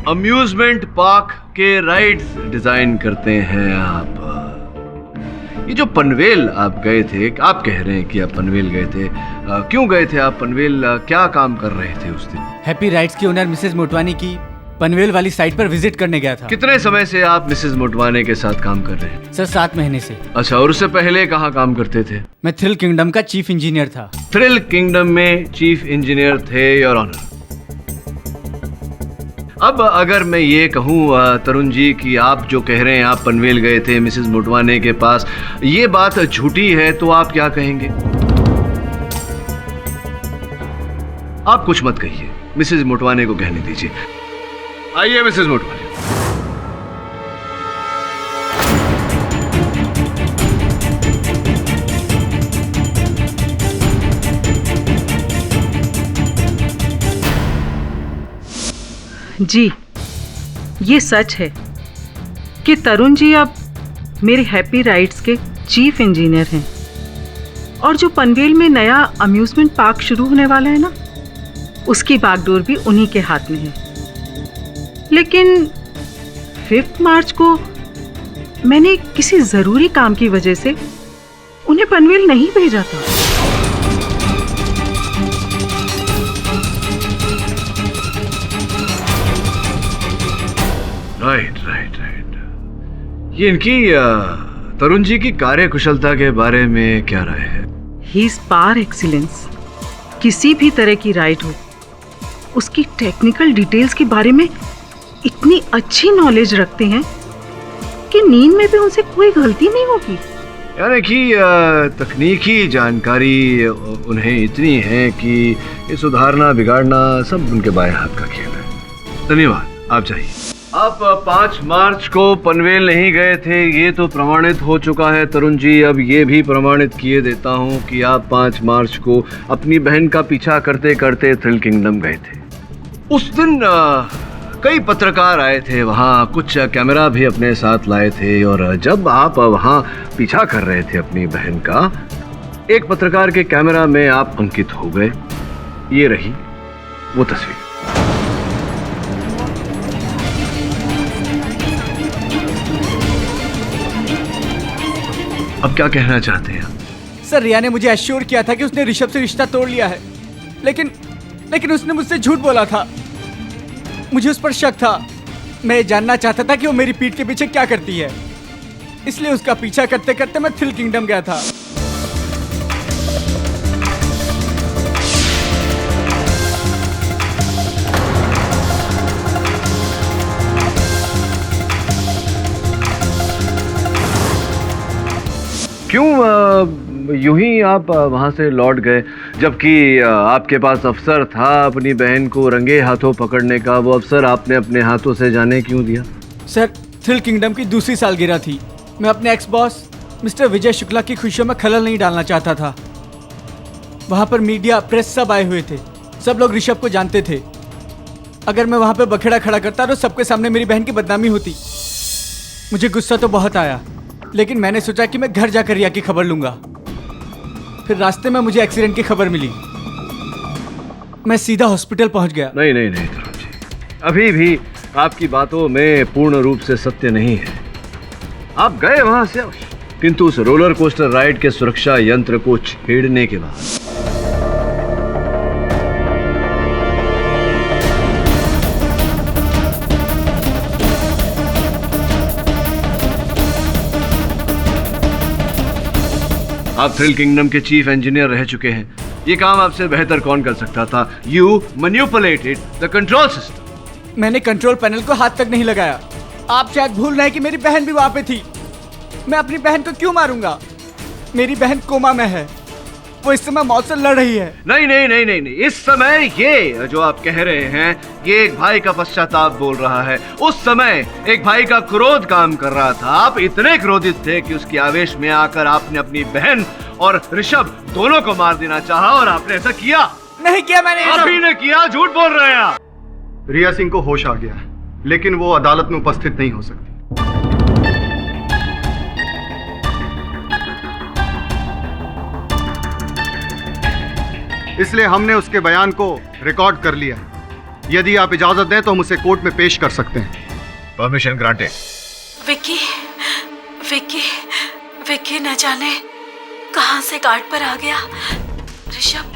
Speaker 9: अम्यूजमेंट पार्क के राइड्स डिजाइन करते हैं आप। ये जो पनवेल आप गए थे, आप कह रहे हैं कि आप पनवेल गए थे, क्यों गए थे आप पनवेल? क्या काम कर रहे थे उस दिन?
Speaker 16: हैप्पी राइड्स की ओनर मिसेज मोटवानी की पनवेल वाली साइट पर विजिट करने गया था।
Speaker 9: कितने समय से आप मिसेज मोटवानी के साथ काम कर रहे हैं?
Speaker 16: सर, 7 महीने से।
Speaker 9: अच्छा, और उससे पहले कहाँ काम करते थे?
Speaker 16: मैं थ्रिल किंगडम का चीफ इंजीनियर था।
Speaker 9: थ्रिल किंगडम में चीफ इंजीनियर थे, योर ऑनर। अब अगर मैं ये कहूँ तरुण जी कि आप जो कह रहे हैं आप पनवेल गए थे मिसेज मोटवानी के पास, ये बात झूठी है, तो आप क्या कहेंगे? आप कुछ मत कहिए, मिसेज मोटवानी को कहने दीजिए। आइए मिसेज मोटवानी।
Speaker 17: जी, ये सच है कि तरुण जी अब मेरे हैप्पी राइड्स के चीफ इंजीनियर हैं, और जो पनवेल में नया अम्यूजमेंट पार्क शुरू होने वाला है ना, उसकी बागडोर भी उन्हीं के हाथ में है। लेकिन 5 मार्च को मैंने किसी ज़रूरी काम की वजह से उन्हें पनवेल नहीं भेजा था।
Speaker 9: राइट। ये इनकी तरुण जी की कार्यकुशलता के बारे में क्या राय है?
Speaker 17: He is par excellence. किसी भी तरह की राइड हो, उसकी टेक्निकल डिटेल्स के बारे में इतनी अच्छी नॉलेज रखते हैं कि नींद में भी उनसे कोई गलती नहीं होगी।
Speaker 9: यानी कि तकनीकी जानकारी उन्हें इतनी है कि ये सुधारना बिगाड़ना सब उनके बाएं हाथ का खेल है। धन्यवाद, आप जाइए। आप 5 मार्च को पनवेल नहीं गए थे, ये तो प्रमाणित हो चुका है तरुण जी। अब ये भी प्रमाणित किए देता हूँ कि आप 5 मार्च को अपनी बहन का पीछा करते करते थ्रिल किंगडम गए थे। उस दिन कई पत्रकार आए थे वहाँ, कुछ कैमरा भी अपने साथ लाए थे, और जब आप वहाँ पीछा कर रहे थे अपनी बहन का, एक पत्रकार के कैमरा में आप अंकित हो गए। ये रही वो तस्वीर। अब क्या कहना चाहते हैं?
Speaker 16: सर, रिया ने मुझे एश्योर किया था कि उसने ऋषभ से रिश्ता तोड़ लिया है, लेकिन उसने मुझसे झूठ बोला था। मुझे उस पर शक था। मैं जानना चाहता था कि वो मेरी पीठ के पीछे क्या करती है, इसलिए उसका पीछा करते करते मैं थ्रिल किंगडम गया था।
Speaker 9: यूं ही आप वहां से लौट गए, जबकि आपके पास अवसर था अपनी बहन को रंगे हाथों पकड़ने का। वो अवसर आपने अपने हाथों से जाने क्यों दिया?
Speaker 16: सर, थ्रिल किंगडम की दूसरी सालगिरह थी। मैं अपने ex boss mister Vijay Shukla की खुशियों में खलल नहीं डालना चाहता था। वहाँ पर मीडिया, प्रेस सब आए हुए थे। सब लोग ऋषभ को जानते थे। अगर मैं वहाँ पे बखेड़ा खड़ा करता तो सबके सामने मेरी बहन की बदनामी होती। मुझे गुस्सा तो बहुत आया, लेकिन मैंने सोचा कि मैं घर जाकर रिया की खबर लूँगा। फिर रास्ते में मुझे एक्सीडेंट की खबर मिली। मैं सीधा हॉस्पिटल पहुँच गया।
Speaker 9: नहीं नहीं नहीं तरुण जी, अभी भी आपकी बातों में पूर्ण रूप से सत्य नहीं है। आप गए वहां से अवश्य, किंतु उस रोलर कोस्टर राइड के सुरक्षा यंत्र को छेड़ने के बाद आप थ्रिल किंगडम के चीफ इंजीनियर रह चुके हैं। ये काम आपसे बेहतर कौन कर सकता था? You manipulated the control system.
Speaker 16: मैंने कंट्रोल पैनल को हाथ तक नहीं लगाया। आप शायद भूल रहे हैं कि मेरी बहन भी वहां पे थी। मैं अपनी बहन को क्यों मारूंगा? मेरी बहन कोमा में है। वो इस समय मौत से लड़ रही है।
Speaker 9: नहीं नहीं नहीं नहीं नहीं, इस समय ये जो आप कह रहे हैं, ये एक भाई का पश्चाताप बोल रहा है। उस समय एक भाई का क्रोध काम कर रहा था। आप इतने क्रोधित थे कि उसकी आवेश में आकर आपने अपनी बहन और ऋषभ दोनों को मार देना चाहा, और आपने ऐसा किया।
Speaker 16: नहीं किया मैंने।
Speaker 9: आप ही ने किया, झूठ बोल रहे हैं आप।
Speaker 13: रिया सिंह को होश आ गया, लेकिन वो अदालत में उपस्थित नहीं हो सकती। इसलिए हमने उसके बयान को रिकॉर्ड कर लिया। यदि आप इजाजत दें तो हम उसे कोर्ट में पेश कर सकते हैं।
Speaker 12: Permission granted.
Speaker 5: विक्की, विक्की, विक्की न जाने कहां से गार्ड पर आ गया ऋषभ,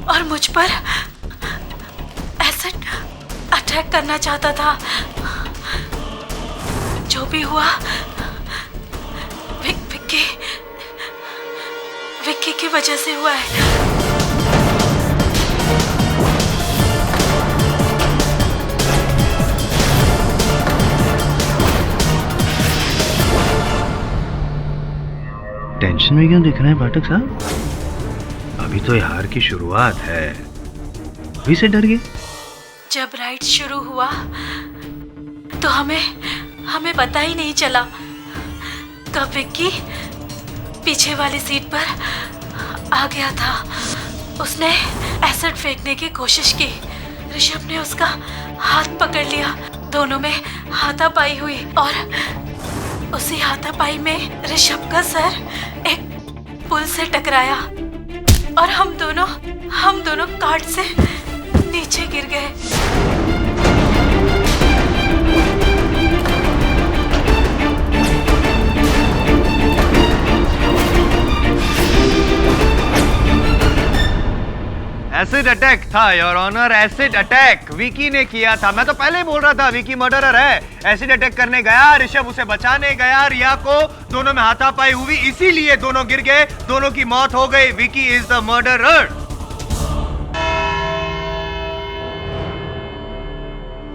Speaker 5: और मुझ पर एसिड अटैक करना चाहता था। जो भी हुआ विक्की की वजह से हुआ है।
Speaker 13: टेंशन में क्यों दिख रहे हैं पाठक साहब? अभी तो हार की शुरुआत है, अभी से डर गए?
Speaker 5: जब राइड शुरू हुआ तो हमें पता ही नहीं चला कब विक्की पीछे वाली सीट पर आ गया था। उसने एसिड फेंकने की कोशिश की। ऋषभ ने उसका हाथ पकड़ लिया। दोनों में हाथापाई हुई, और उसी हाथापाई में ऋषभ का सर एक पुल से टकराया, और हम दोनों कार्ट से नीचे गिर गए।
Speaker 10: एसिड अटैक था your honour, acid attack Vicky ने किया था। मैं तो पहले ही बोल रहा था विकी मर्डरर है। एसिड अटैक करने गया, ऋषभ उसे बचाने गया, रिया को दोनों में हाथापाई हुई, इसीलिए दोनों गिर गए, दोनों की मौत हो गई। Vicky is the murderer.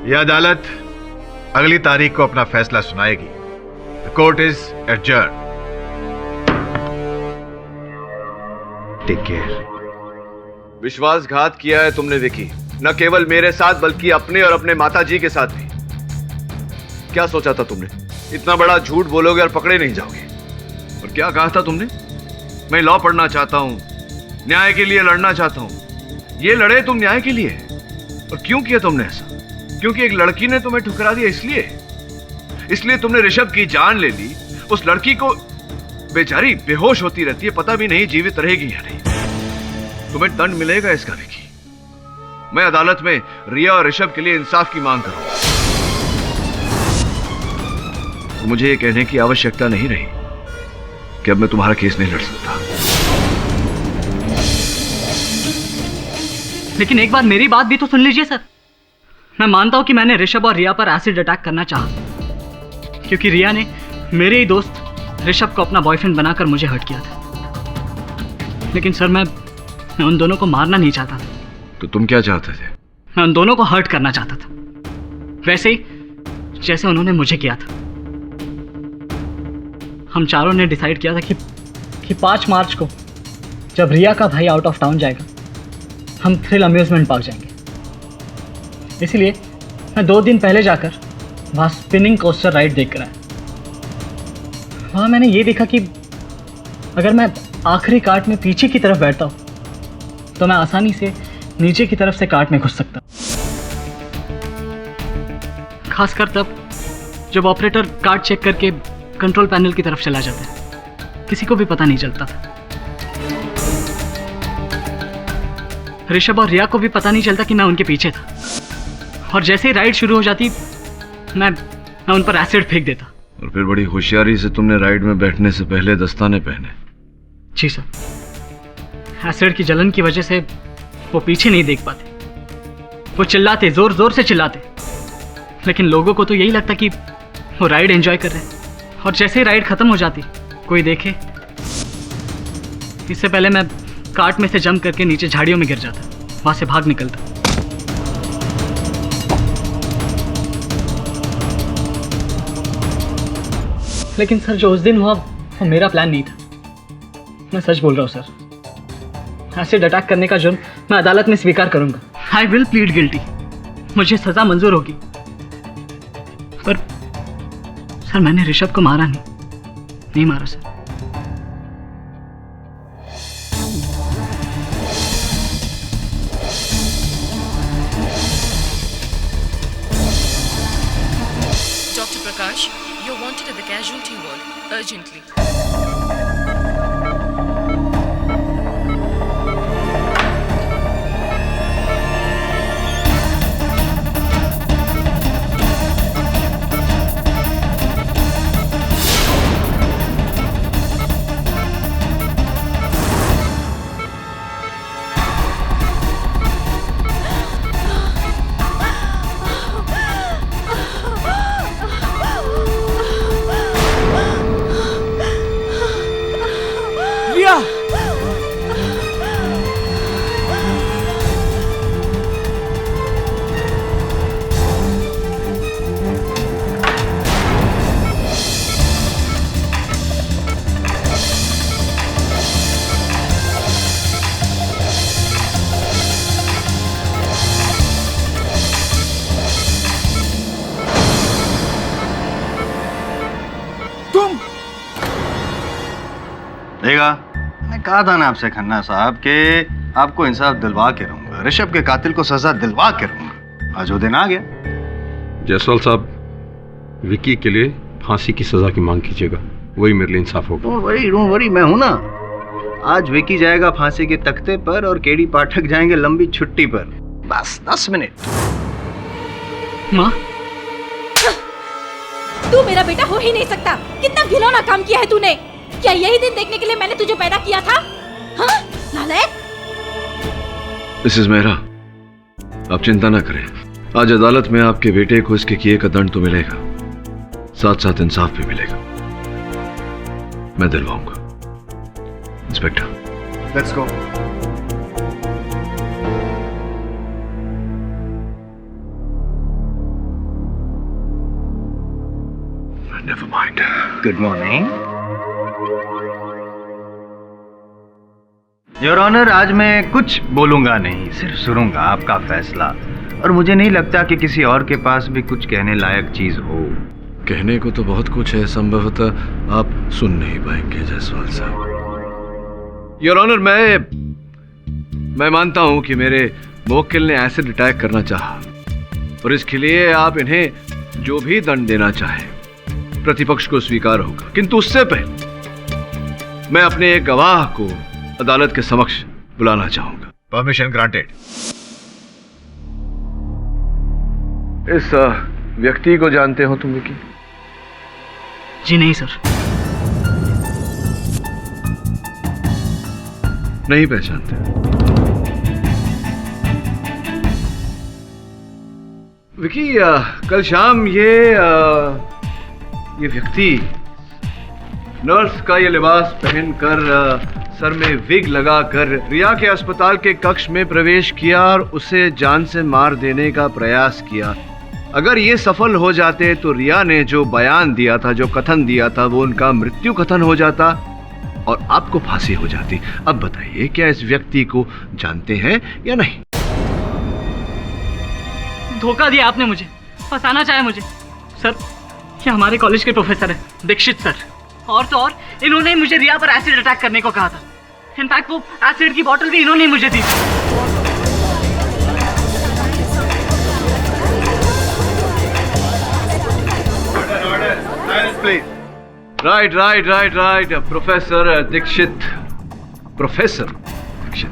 Speaker 12: यह अदालत अगली तारीख को अपना फैसला सुनाएगी। The court is adjourn.
Speaker 13: Take care.
Speaker 9: विश्वासघात किया है तुमने विकी, न केवल मेरे साथ बल्कि अपने और अपने माताजी के साथ भी। क्या सोचा था तुमने? इतना बड़ा झूठ बोलोगे और पकड़े नहीं जाओगे। और क्या कहा था तुमने? मैं लॉ पढ़ना चाहता हूं, न्याय के लिए लड़ना चाहता हूं। ये लड़े तुम न्याय के लिए, और क्यों किया तुमने ऐसा? क्योंकि एक लड़की ने तुम्हें ठुकरा दिया, इसलिए तुमने ऋषभ की जान ले ली। उस लड़की को बेचारी बेहोश होती रहती है, पता भी नहीं जीवित रहेगी या नहीं। तुम्हें दंड मिलेगा इसका विकी। मैं अदालत में रिया और ऋषभ के लिए इंसाफ की मांग करूंगा। तो मुझे ये कहने की आवश्यकता नहीं रही कि अब मैं तुम्हारा केस नहीं लड़ सकता।
Speaker 2: लेकिन एक बार मेरी बात भी तो सुन लीजिए सर। मैं मानता हूं कि मैंने ऋषभ और रिया पर एसिड अटैक करना चाहा, क्योंकि रिया ने मेरे ही दोस्त ऋषभ को अपना बॉयफ्रेंड बनाकर मुझे हर्ट किया था। लेकिन सर मैं उन दोनों को मारना नहीं चाहता था।
Speaker 9: तो तुम क्या चाहते थे?
Speaker 2: मैं उन दोनों को हर्ट करना चाहता था, वैसे ही जैसे उन्होंने मुझे किया था। हम चारों ने डिसाइड किया था कि 5 मार्च को जब रिया का भाई आउट ऑफ टाउन जाएगा, हम थ्रिल अम्यूजमेंट पार्क जाएंगे। इसीलिए मैं 2 दिन पहले जाकर वहाँ स्पिनिंग कोस्टर राइड देख कर आया। वहाँ मैंने ये देखा कि अगर मैं आखिरी कार्ट में पीछे की तरफ बैठता हूँ तो मैं आसानी से नीचे की तरफ से कार्ट में घुस सकता। खासकर तब जब ऑपरेटर कार्ट चेक करके कंट्रोल पैनल की तरफ चला जाता है, किसी को भी पता नहीं चलता था। ऋषभ और रिया को भी पता नहीं चलता कि मैं उनके पीछे था, और जैसे ही राइड शुरू हो जाती मैं उन पर एसिड फेंक देता।
Speaker 9: और फिर बड़ी होशियारी से तुमने राइड में बैठने से पहले दस्ताने पहने।
Speaker 2: जी सर, एसिड की जलन की वजह से वो पीछे नहीं देख पाते। वो चिल्लाते, जोर जोर से चिल्लाते, लेकिन लोगों को तो यही लगता कि वो राइड एंजॉय कर रहे हैं। और जैसे ही राइड खत्म हो जाती, कोई देखे, इससे पहले मैं कार्ट में से जंप करके नीचे झाड़ियों में गिर जाता, वहां से भाग निकलता। लेकिन सर, जो उस दिन हुआ वो मेरा प्लान नहीं था। मैं सच बोल रहा हूँ सर। एसिड अटैक करने का जुर्म मैं अदालत में स्वीकार करूंगा। I will plead guilty. मुझे सजा मंजूर होगी। पर सर, मैंने ऋषभ को मारा नहीं मारा sir.
Speaker 18: Dr. Prakash, you're wanted at the casualty ward urgently.
Speaker 10: देखा, मैं कहा था ना आपसे खन्ना साहब के आपको इंसाफ दिलवा के रहूंगा, ऋषभ के कातिल को सजा दिलवा के रहूंगा। आज वो दिन आ गया।
Speaker 8: जायसवाल साहब, विकी के लिए फांसी की सजा की मांग कीजिएगा, वही मेरे लिए इंसाफ होगा।
Speaker 10: डोंट वरी, मैं हूं ना। आज विकी जाएगा फांसी के तख्ते पर और केडी पाठक जाएंगे लंबी छुट्टी पर। बस 10 मिनट।
Speaker 2: माँ,
Speaker 5: तू मेरा बेटा हो ही नहीं सकता। कितना घिनौना काम किया है तूने। क्या यही दिन देखने के लिए मैंने तुझे पैदा किया था? हाँ, नालायक।
Speaker 9: मिसेस मेहरा, आप चिंता ना करें। आज अदालत में आपके बेटे को इसके किए का दंड तो मिलेगा, साथ साथ इंसाफ भी मिलेगा। मैं दिलवाऊंगा। Inspector,
Speaker 10: let's go.
Speaker 9: Never mind.
Speaker 10: Good morning your honour. आज मैं कुछ बोलूंगा नहीं, सिर्फ सुनूंगा आपका फैसला। और मुझे नहीं लगता कि किसी और के पास भी कुछ कहने लायक चीज हो।
Speaker 9: कहने को तो बहुत कुछ है, संभवतः आप सुन नहीं पाएंगे जायसवाल साहब। योर ऑनर, मैं मानता हूं कि मेरे मुवक्किल ने एसिड अटैक करना चाहा, और इसके लिए आप इन्हें जो भी दंड देना चाहे प्रतिपक्ष को स्वीकार होगा। किंतु उससे पहले मैं अपने एक गवाह को अदालत के समक्ष बुलाना चाहूंगा।
Speaker 12: Permission granted.
Speaker 9: इस व्यक्ति को जानते हो तुम विकी?
Speaker 2: जी नहीं सर।
Speaker 9: नहीं पहचानते? विकी, कल शाम ये व्यक्ति नर्स का ये लिबास पहनकर, सर में विग लगाकर रिया के अस्पताल के कक्ष में प्रवेश किया और उसे जान से मार देने का प्रयास किया। अगर ये सफल हो जाते तो रिया ने जो बयान दिया था, जो कथन दिया था, वो उनका मृत्यु कथन हो जाता, और आपको फांसी हो जाती। अब बताइए, क्या इस व्यक्ति को जानते हैं या नहीं?
Speaker 2: धोखा दिया आपने मुझे, फंसाना चाहे मुझे। सर, ये हमारे कॉलेज के प्रोफेसर हैं, दीक्षित सर। और तो और इन्होंने ही मुझे रिया पर एसिड अटैक करने को कहा था। इनफैक्ट वो एसिड की बोतल भी इन्होंने ही मुझे दी थी।
Speaker 9: Right professor Dikshit. Professor Dikshit,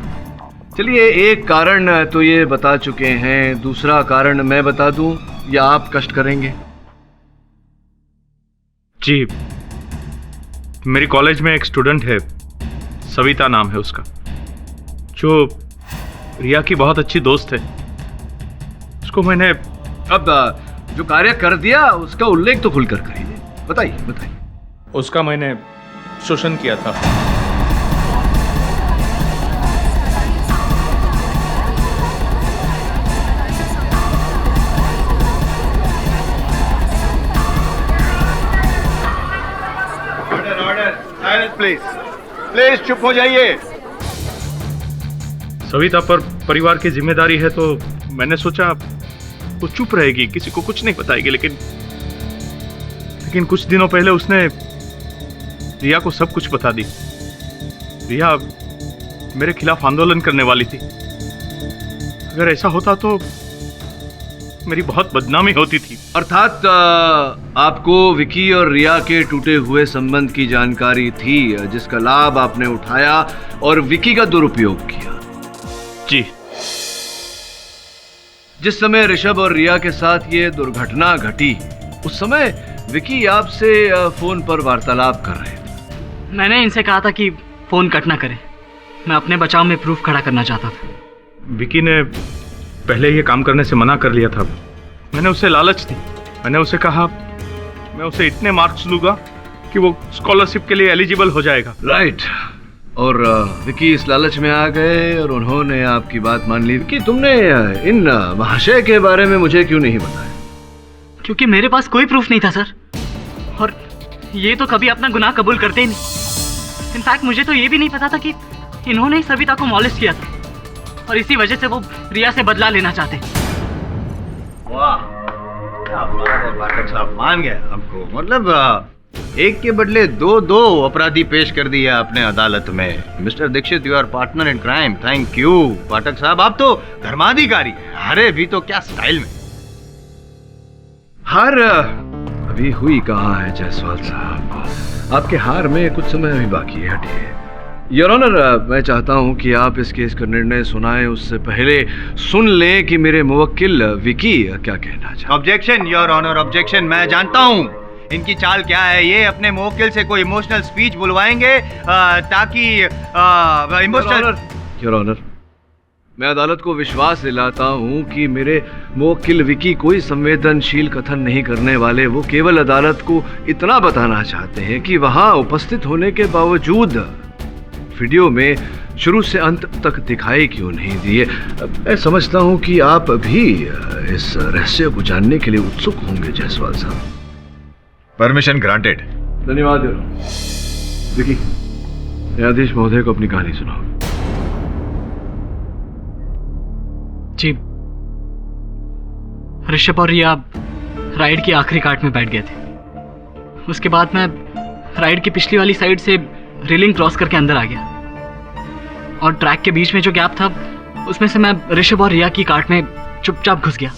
Speaker 9: चलिए एक कारण तो ये बता चुके हैं, दूसरा कारण मैं बता दूं या आप कष्ट करेंगे?
Speaker 6: जी, मेरी कॉलेज में एक स्टूडेंट है, सविता नाम है उसका, जो रिया की बहुत अच्छी दोस्त है। उसको मैंने
Speaker 9: अब जो कार्य कर दिया उसका उल्लेख तो खुलकर करिए, बताइए।
Speaker 6: उसका मैंने शोषण किया था।
Speaker 10: प्लीज चुप हो जाइए।
Speaker 6: सविता पर परिवार की जिम्मेदारी है, तो मैंने सोचा वो चुप रहेगी, किसी को कुछ नहीं बताएगी। लेकिन कुछ दिनों पहले उसने रिया को सब कुछ बता दी। रिया मेरे खिलाफ आंदोलन करने वाली थी। अगर ऐसा होता तो मेरी बहुत बदनामी होती थी।
Speaker 9: अर्थात आपको विकी और रिया के टूटे हुए संबंध की जानकारी थी, जिसका लाभ आपने उठाया और विकी का दुरुपयोग किया।
Speaker 6: जी।
Speaker 9: जिस समय ऋषभ और रिया के साथ ये दुर्घटना घटी, उस समय विकी आपसे फोन पर वार्तालाप कर रहे थे।
Speaker 2: मैंने इनसे कहा था कि फोन कट ना करें, मैं अपने बचाव में प्रूफ खड़ा करना चाहता था।
Speaker 6: विकी ने पहले ये काम करने से मना कर लिया था। मैंने उसे लालच दी। मैंने उसे कहा मैं उसे इतने मार्क्स दूंगा कि वो स्कॉलरशिप के लिए एलिजिबल हो जाएगा।
Speaker 9: राइट। और विकी इस लालच में आ गए और उन्होंने आपकी बात मान ली। कि तुमने इन महाशय के बारे में मुझे क्यों नहीं बताया?
Speaker 2: क्योंकि मेरे पास कोई प्रूफ नहीं था सर, और ये तो कभी अपना गुनाह कबूल करते ही नहीं। इनफैक्ट मुझे तो ये भी नहीं पता था कि इन्होंने ही सविता को मॉलेस्ट किया था, और इसी वजह से वो रिया से बदला लेना चाहते।
Speaker 10: वाह, क्या बात है पाठक साहब, मान गए हमको। मतलब एक के बदले दो अपराधी पेश कर दिए आपने अदालत में। Mister Dikshit, you are partner in crime. Thank you Pathak sahab, आप तो धर्माधिकारी हैं। अरे भी तो क्या स्टाइल में।
Speaker 9: हार अभी हुई कहाँ है जायसवाल साहब? आपके हार में कुछ समय अभी बाकी है। हटिए। योर ऑनर, मैं चाहता हूं कि आप इस केस का निर्णय सुनाएं, उससे पहले सुन लें कि मेरे मुवक्किल विकी क्या कहना चाहते।
Speaker 10: Objection your honour, objection. मैं जानता हूं इनकी चाल क्या है। ये अपने मुवक्किल से कोई इमोशनल स्पीच बुलवाएंगे ताकि इमोशनल।
Speaker 9: योर ऑनर, मैं अदालत को विश्वास दिलाता हूं कि मेरे मुवक्किल विकी कोई संवेदनशील कथन नहीं करने वाले। वो केवल अदालत को इतना बताना चाहते हैं कि वहां उपस्थित होने के बावजूद वीडियो में शुरू से अंत तक दिखाई क्यों नहीं दिए। मैं समझता हूं कि आप भी इस रहस्य को जानने के लिए उत्सुक होंगे जायसवाल साहब।
Speaker 12: Permission granted.
Speaker 9: धन्यवाद। विकी, न्यायाधीश महोदय को अपनी कहानी सुनाओ।
Speaker 2: जी, ऋषभ और रिया राइड की आखिरी काट में बैठ गए थे। उसके बाद मैं राइड की पिछली वाली साइड से रेलिंग क्रॉस करके अंदर आ गया, और ट्रैक के बीच में जो गैप था उसमें से मैं ऋषभ और रिया की कार्ट में चुपचाप घुस गया।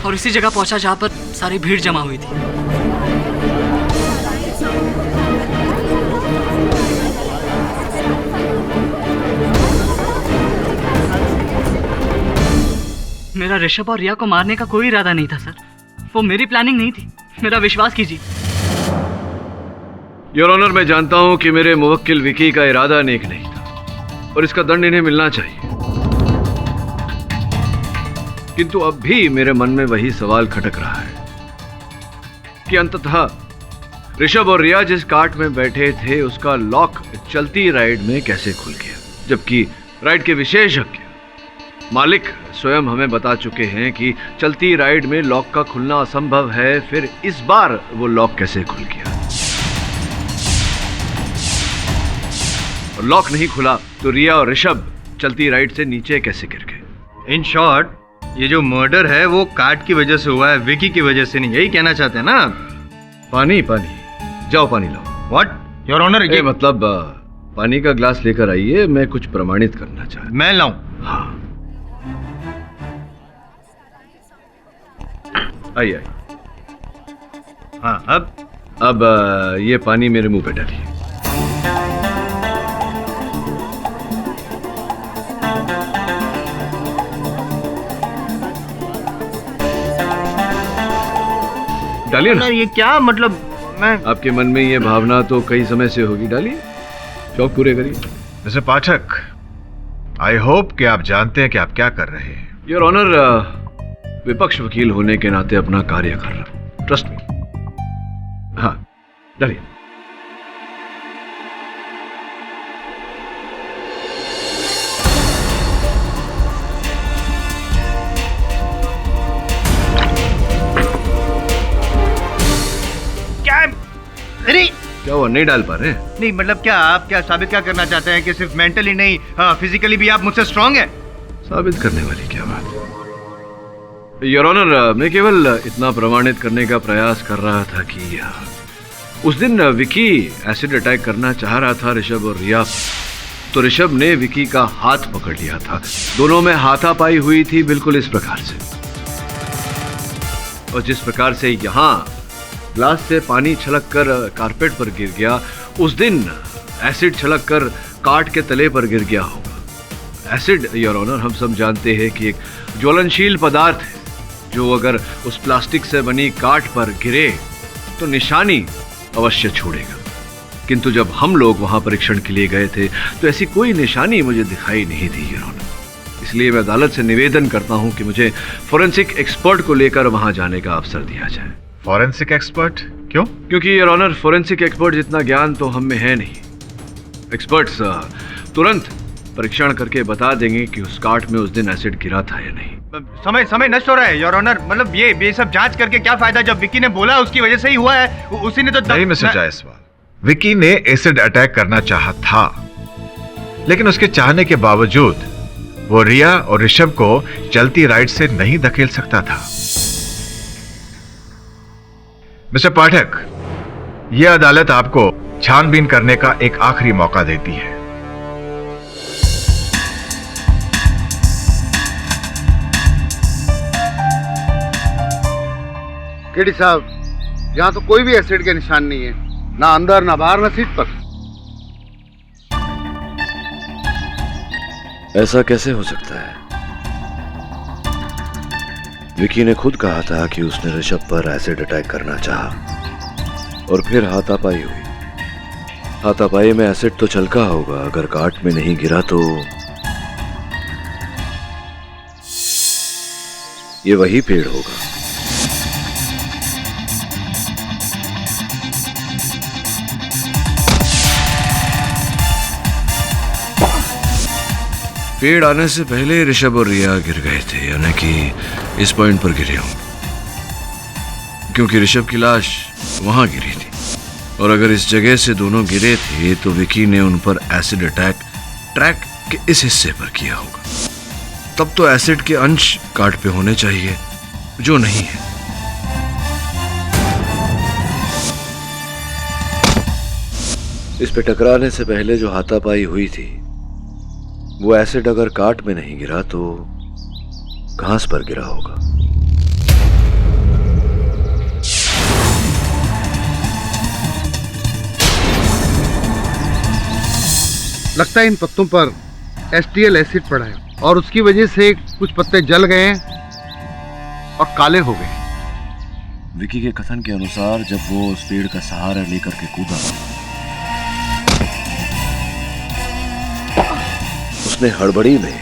Speaker 2: और उसी जगह पहुंचा जहां पर सारी भीड़ जमा हुई थी। मेरा ऋषभ और रिया को मारने का कोई इरादा नहीं था सर। वो मेरी प्लानिंग नहीं थी, मेरा विश्वास कीजिए।
Speaker 9: योर ऑनर, मैं जानता हूं कि मेरे मुवक्किल विकी का इरादा नेक नहीं था और इसका दंड इन्हें मिलना चाहिए, किंतु अब भी मेरे मन में वही सवाल खटक रहा है कि अंततः ऋषभ और रिया जिस कार्ट में बैठे थे उसका लॉक चलती राइड में कैसे खुल गया, जबकि राइड के विशेषज्ञ मालिक स्वयं हमें बता चुके हैं कि चलती राइड में लॉक का खुलना असंभव है। फिर इस बार वो लॉक कैसे खुल गया? और लॉक नहीं खुला तो रिया और ऋषभ चलती राइड से नीचे कैसे गिर गए?
Speaker 10: इन शॉर्ट, ये जो मर्डर है वो कार्ट की वजह से हुआ है, विकी की वजह से नहीं, यही कहना चाहते हैं ना?
Speaker 9: पानी पानी, जाओ पानी लाओ।
Speaker 10: What your honour? ये
Speaker 9: मतलब पानी का ग्लास लेकर आइए, मैं कुछ प्रमाणित करना चाहता।
Speaker 10: मैं लाऊं?
Speaker 9: हाँ आइए।
Speaker 10: हाँ
Speaker 9: अब ये पानी मेरे मुंह पे डालिए। डालिए ना।
Speaker 10: ये क्या मतलब? मैं
Speaker 9: आपके मन में ये भावना तो कई समय से होगी, डालिए, शौक पूरे करिए।
Speaker 12: मिस्टर पाठक, आई होप कि आप जानते हैं कि आप क्या कर रहे हैं।
Speaker 9: योर ऑनर, विपक्ष वकील होने के नाते अपना कार्य कर रहा हूं, ट्रस्ट मी। हाँ डालिए। क्या वो नहीं डाल पा रहे?
Speaker 10: नहीं मतलब क्या आप क्या साबित क्या करना चाहते हैं कि सिर्फ मेंटली नहीं फिजिकली भी आप मुझसे स्ट्रांग हैं?
Speaker 9: साबित करने वाली क्या बात? योर ऑनर, मैं केवल इतना प्रमाणित करने का प्रयास कर रहा था कि उस दिन विकी एसिड अटैक करना चाह रहा था ऋषभ और रिया, तो ऋषभ ने विकी का हाथ पकड़ लिया था। दोनों में हाथापाई हुई थी बिल्कुल इस प्रकार से, और जिस प्रकार से यहाँ ग्लास से पानी छलककर कारपेट पर गिर गया, उस दिन एसिड छलककर कार्ट के तले पर गिर गया होगा। एसिड योर ऑनर, हम सब जानते हैं कि एक ज्वलनशील पदार्थ है जो अगर उस प्लास्टिक से बनी कार्ट पर गिरे तो निशानी अवश्य छोड़ेगा, किंतु जब हम लोग वहां परीक्षण के लिए गए थे तो ऐसी कोई निशानी मुझे दिखाई नहीं दी योर ऑनर। इसलिए मैं अदालत से निवेदन करता हूं कि मुझे फोरेंसिक एक्सपर्ट को लेकर वहां जाने का अवसर दिया जाए।
Speaker 12: Forensic expert? क्यों?
Speaker 9: क्योंकि योर ऑनर, फोरेंसिक एक्सपर्ट जितना ज्ञान तो हम में है नहीं। एक्सपर्ट्स तुरंत परीक्षण करके बता देंगे कि उस कार्ट में उस दिन एसिड गिरा था या नहीं।
Speaker 10: समय नष्ट हो रहा है योर ऑनर। मतलब ये सब जांच करके क्या फायदा, जब विकी ने बोला उसकी वजह से ही हुआ है, उसी ने तो
Speaker 12: नहीं मिस्टर जायसवाल, विकी ने एसिड अटैक करना चाहा था, लेकिन उसके चाहने के बावजूद वो रिया और ऋषभ को चलती राइड से नहीं धकेल सकता था। मिस्टर पाठक, यह अदालत आपको छानबीन करने का एक आखिरी मौका देती है।
Speaker 19: केडी साहब, यहाँ तो कोई भी एसिड के निशान नहीं है, ना अंदर ना बाहर ना सीट पर।
Speaker 20: ऐसा कैसे हो सकता है? विकी ने खुद कहा था कि उसने ऋषभ पर एसिड अटैक करना चाहा और फिर हाथापाई हुई। हाथापाई में एसिड तो छलका होगा, अगर कार्ट में नहीं गिरा तो ये वही पेड़ होगा।
Speaker 9: पेड़ आने से पहले ऋषभ और रिया गिर गए थे, यानी कि इस पॉइंट पर गिरे हों, क्योंकि ऋषभ की लाश वहां गिरी थी, और अगर इस जगह से दोनों गिरे थे तो विकी ने उन पर एसिड अटैक ट्रैक के इस हिस्से पर किया होगा। तब तो एसिड के अंश कार्ट पे होने चाहिए, जो नहीं है।
Speaker 20: इस पे टकराने से पहले जो हाथापाई हुई थी, वो एसिड अगर कार्ट में नहीं गिरा तो घास पर गिरा होगा।
Speaker 19: लगता है इन पत्तों पर एसटीएल एसिड पड़ा है और उसकी वजह से कुछ पत्ते जल गए हैं और काले हो गए।
Speaker 20: विकी के कथन के अनुसार जब वो उस पेड़ का सहारा लेकर के कूदा, उसने हड़बड़ी में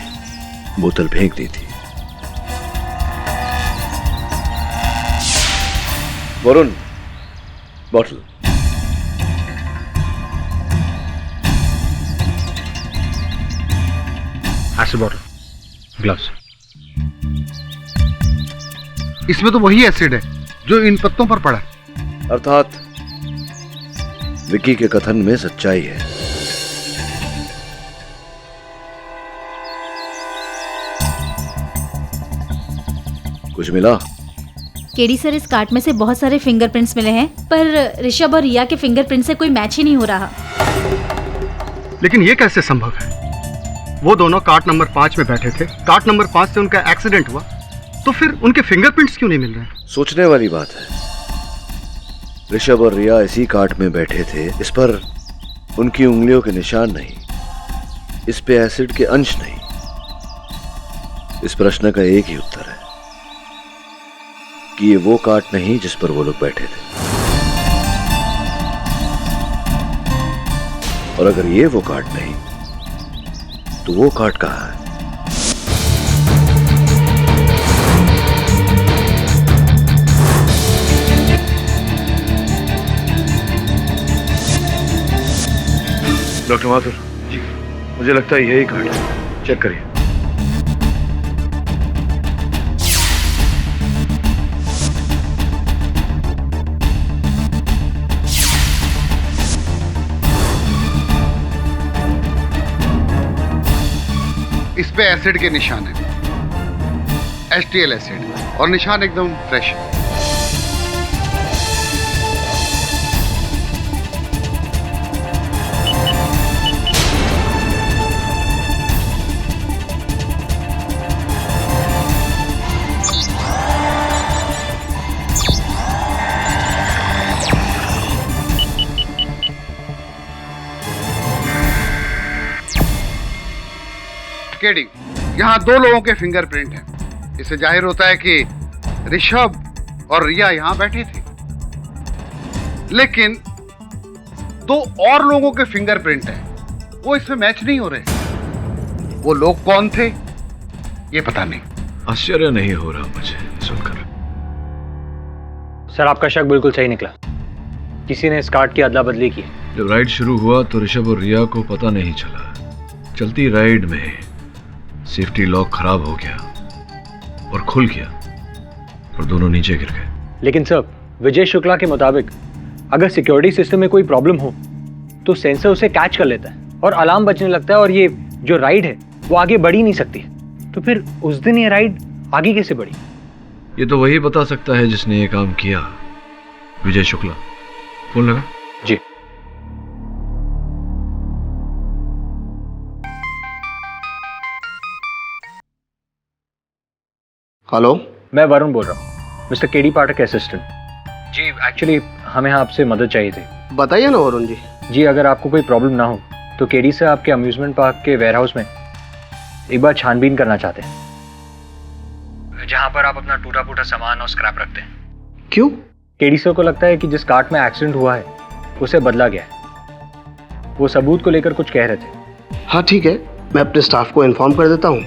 Speaker 20: बोतल फेंक दी थी। Varun, bottle.
Speaker 19: Acid bottle, gloves. इसमें तो वही एसिड है जो इन पत्तों पर पड़ा।
Speaker 20: अर्थात विकी के कथन में सच्चाई है। कुछ मिला?
Speaker 5: केडी सर, इस कार्ट में से बहुत सारे फिंगरप्रिंट्स मिले हैं, पर ऋषभ और रिया के फिंगरप्रिंट से कोई मैच ही नहीं हो रहा।
Speaker 13: लेकिन ये कैसे संभव है? वो दोनों कार्ट नंबर 5 में बैठे थे, कार्ट नंबर 5 से उनका एक्सीडेंट हुआ, तो फिर उनके फिंगरप्रिंट्स क्यों नहीं मिल रहे?
Speaker 20: सोचने वाली बात है। ऋषभ और रिया इसी कार्ट में बैठे थे, इस पर उनकी उंगलियों के निशान नहीं, इस पे एसिड के अंश नहीं। इस प्रश्न का एक ही उत्तर है कि ये वो कार्ट नहीं जिस पर वो लोग बैठे थे। और अगर ये वो कार्ट नहीं, तो वो कार्ट कहां है?
Speaker 9: डॉक्टर माथुर जी, मुझे लगता है यही कार्ड है, चेक करिए।
Speaker 19: इस पे एसिड के निशान है, एसटीएल एसिड, और निशान एकदम फ्रेश है। केडी, यहाँ 2 लोगों के फिंगरप्रिंट हैं। इससे जाहिर होता है कि ऋषभ और रिया यहाँ बैठे थे, लेकिन 2 और लोगों के फिंगरप्रिंट हैं, वो इसमें मैच नहीं हो रहे। वो लोग कौन थे ये पता नहीं।
Speaker 9: आश्चर्य नहीं हो रहा मुझे सुनकर।
Speaker 7: सर, आपका शक बिल्कुल सही निकला। किसी ने इस कार्ड की अदला बदली की।
Speaker 9: जब राइड शुरू हुआ तो ऋषभ और रिया को पता नहीं चला। चलती राइड में सेफ्टी लॉक खराब हो गया और खुल गया और दोनों नीचे गिर गए।
Speaker 7: लेकिन सर, विजय शुक्ला के मुताबिक अगर सिक्योरिटी सिस्टम में कोई प्रॉब्लम हो तो सेंसर उसे कैच कर लेता है और अलार्म बजने लगता है, और ये जो राइड है वो आगे बढ़ ही नहीं सकती। तो फिर उस दिन ये राइड आगे कैसे बढ़ी?
Speaker 9: ये तो वही बता सकता है जिसने ये काम किया। विजय शुक्ला। फोन लगा?
Speaker 7: जी।
Speaker 14: हेलो,
Speaker 7: मैं वरुण बोल रहा हूँ, मिस्टर केडी पाठक के असिस्टेंट। जी, एक्चुअली हमें आपसे मदद चाहिए थी।
Speaker 14: बताइए ना वरुण जी।
Speaker 7: जी, अगर आपको कोई प्रॉब्लम ना हो तो केडी से आपके अम्यूजमेंट पार्क के वेयरहाउस में एक बार छानबीन करना चाहते हैं, जहां पर आप अपना टूटा फूटा सामान और स्क्रैप रखते हैं।
Speaker 14: क्यों?
Speaker 7: केडी सर को लगता है कि जिस कार्ट में एक्सीडेंट हुआ है उसे बदला गया है। वो सबूत को लेकर कुछ कह रहे थे।
Speaker 14: हाँ ठीक है, मैं अपने स्टाफ को इन्फॉर्म कर देता हूँ,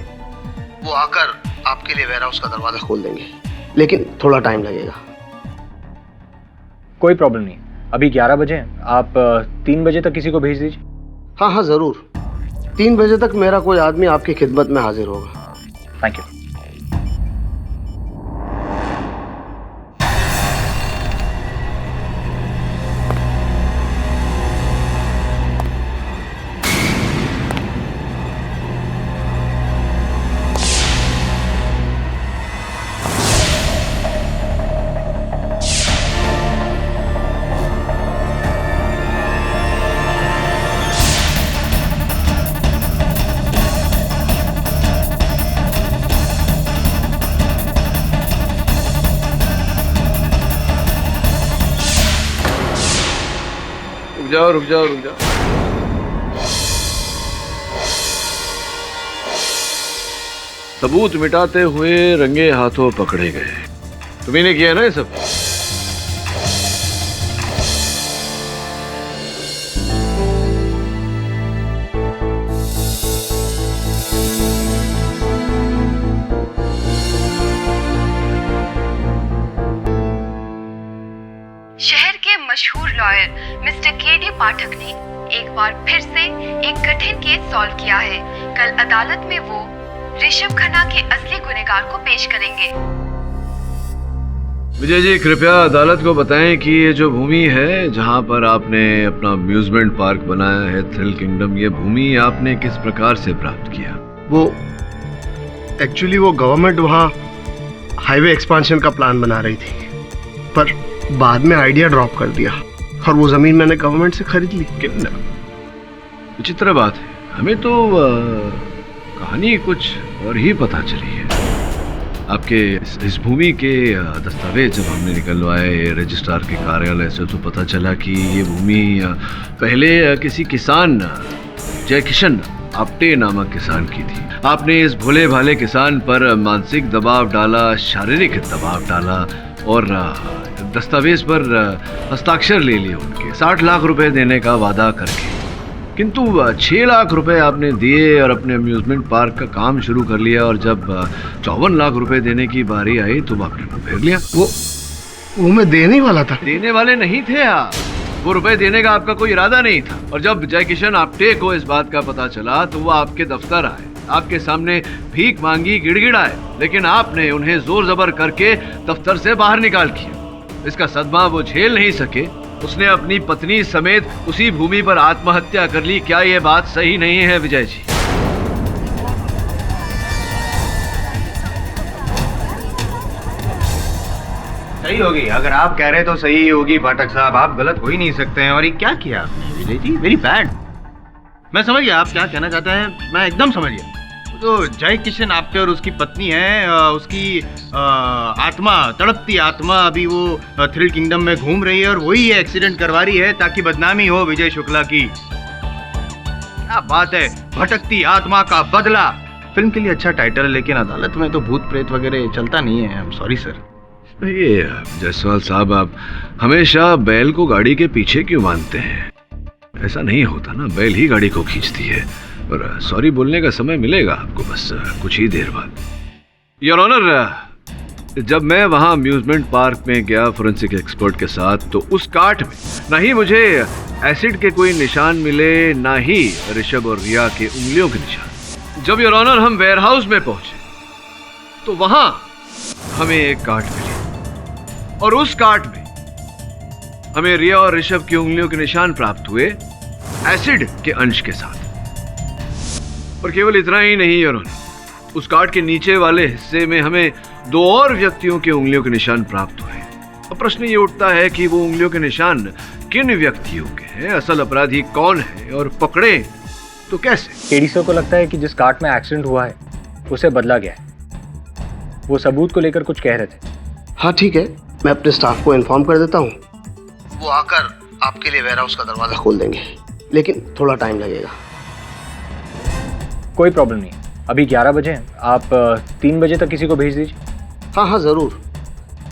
Speaker 14: वो आकर आपके लिए वेयरहाउस का दरवाजा खोल देंगे, लेकिन थोड़ा टाइम लगेगा।
Speaker 7: कोई प्रॉब्लम नहीं, अभी 11 बजे हैं, आप 3 बजे तक किसी को भेज दीजिए।
Speaker 14: हाँ हाँ जरूर, 3 बजे तक मेरा कोई आदमी आपकी खिदमत में हाजिर होगा।
Speaker 7: Thank you.
Speaker 9: रुक जाओ। सबूत मिटाते हुए रंगे हाथों पकड़े गए। तुम्ही ने किया ना ये सब?
Speaker 11: शहर के मशहूर लॉयर मिस्टर के.डी. पाठक ने एक बार फिर से एक कठिन केस सॉल्व किया है। कल अदालत में वो ऋषभ खन्ना के असली गुनहगार को पेश करेंगे।
Speaker 9: विजय जी, कृपया अदालत को बताएं कि ये जो भूमि है जहां पर आपने अपना अम्यूजमेंट पार्क बनाया है, थ्रिल किंगडम, ये भूमि आपने किस प्रकार से प्राप्त किया?
Speaker 14: वो एक्चुअली वो गवर्नमेंट वहाँ हाईवे एक्सपांशन का प्लान बना रही थी, पर बाद में आइडिया ड्रॉप कर दिया और वो जमीन मैंने गवर्नमेंट से खरीद ली।
Speaker 9: कितना विचित्र बात है। हमें तो कहानी कुछ और ही पता चली है। आपके इस भूमि के दस्तावेज जब हमने निकलवाए रजिस्ट्रार के कार्यालय से, तो पता चला कि ये भूमि पहले किसी किसान जय किशन आप्टे नामक किसान की थी। आपने इस भोले भाले किसान पर मानसिक दबाव डाला, शारीरिक दबाव डाला और दस्तावेज पर हस्ताक्षर ले लिए उनके, 60 लाख रुपए देने का वादा करके। किंतु 6 लाख रुपए आपने दिए और अपने अम्यूजमेंट पार्क का काम शुरू कर लिया, और जब 54 लाख रुपए देने की बारी आई तो आपने मुंह फेर लिया।
Speaker 14: वो मैं देने वाला था।
Speaker 9: देने वाले नहीं थे आप, वो रुपए देने का आपका कोई इरादा नहीं था। और जब जय किशन आप्टे को इस बात का पता चला तो वो आपके दफ्तर आए, आपके सामने भीख मांगी, गिड़गिड़ाए, लेकिन आपने उन्हें जोर जबर करके दफ्तर से बाहर निकाल दिया। इसका सदमा वो झेल नहीं सके, उसने अपनी पत्नी समेत उसी भूमि पर आत्महत्या कर ली। क्या ये बात सही नहीं है विजय जी?
Speaker 10: सही होगी, अगर आप कह रहे तो सही ही होगी पाठक साहब, आप गलत हो ही नहीं सकते हैं। और ये क्या किया आपने विजय जी? Very bad. मैं समझ गया आप क्या कहना चाहते हैं, मैं एकदम समझ गया। तो जय किशन आप्टे और उसकी पत्नी है, उसकी आत्मा, तड़पती आत्मा अभी वो थ्रिल किंगडम में घूम रही है और वही एक्सीडेंट करवा रही है ताकि बदनामी हो विजय शुक्ला की। क्या बात है, भटकती आत्मा का बदला। फिल्म के लिए अच्छा टाइटल है, लेकिन अदालत में तो भूत प्रेत वगैरह चलता नहीं है। आई एम सॉरी सर।
Speaker 9: ये जायसवाल साहब, आप हमेशा बैल को गाड़ी के पीछे क्यों बांधते हैं? ऐसा नहीं होता ना, बैल ही गाड़ी को खींचती है। पर सॉरी बोलने का समय मिलेगा आपको बस कुछ ही देर बाद। योर ऑनर, जब मैं वहां अम्यूजमेंट पार्क में गया फोरेंसिक एक्सपर्ट के साथ, तो उस काट में ना ही मुझे एसिड के कोई निशान मिले, ना ही ऋषभ और रिया के उंगलियों के निशान। जब योर ऑनर हम वेयरहाउस में पहुंचे तो वहां हमें एक काट मिली, और उस काट में हमें रिया और ऋषभ की उंगलियों के निशान प्राप्त हुए एसिड के अंश के साथ। और केवल इतना ही नहीं योर ऑनर, उस कार्ड के नीचे वाले हिस्से में हमें 2 और व्यक्तियों के उंगलियों के निशान प्राप्त हुए। अब प्रश्न ये उठता है कि वो उंगलियों के निशान किन व्यक्तियों के हैं, असल अपराधी कौन है, और पकड़े तो कैसे?
Speaker 7: केडी सर को लगता है कि जिस कार्ट में एक्सीडेंट हुआ है उसे बदला गया है। वो सबूत को लेकर कुछ कह रहे थे।
Speaker 14: हाँ ठीक है, मैं अपने स्टाफ को इन्फॉर्म कर देता हूँ, वो आकर आपके लिए वेयरहाउस का दरवाजा खोल देंगे, लेकिन थोड़ा टाइम लगेगा।
Speaker 7: कोई प्रॉब्लम नहीं, अभी 11 बजे हैं, आप 3 बजे तक किसी को भेज दीजिए।
Speaker 14: हाँ हाँ जरूर,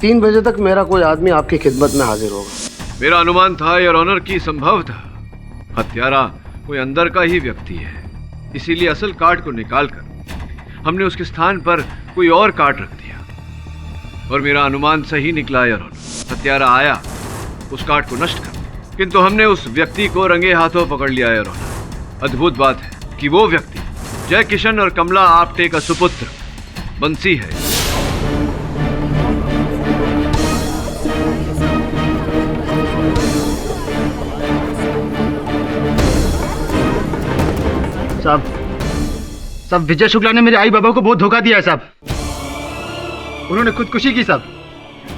Speaker 14: 3 बजे तक मेरा कोई आदमी आपकी खिदमत में हाजिर होगा।
Speaker 9: मेरा अनुमान था योर ऑनर की संभव था हत्यारा कोई अंदर का ही व्यक्ति है, इसीलिए असल कार्ड को निकालकर हमने उसके स्थान पर कोई और कार्ड रख दिया, और मेरा अनुमान सही निकला योर ऑनर। हत्यारा आया, उस कार्ड को नष्ट कर, किंतु हमने उस व्यक्ति को रंगे हाथों पकड़ लिया योर ऑनर। अद्भुत बात है कि वो व्यक्ति जय किशन और कमला आप्टे का सुपुत्र बंसी है।
Speaker 13: साहब विजय शुक्ला ने मेरे आई बाबा को बहुत धोखा दिया है साहब। उन्होंने खुदकुशी की साहब।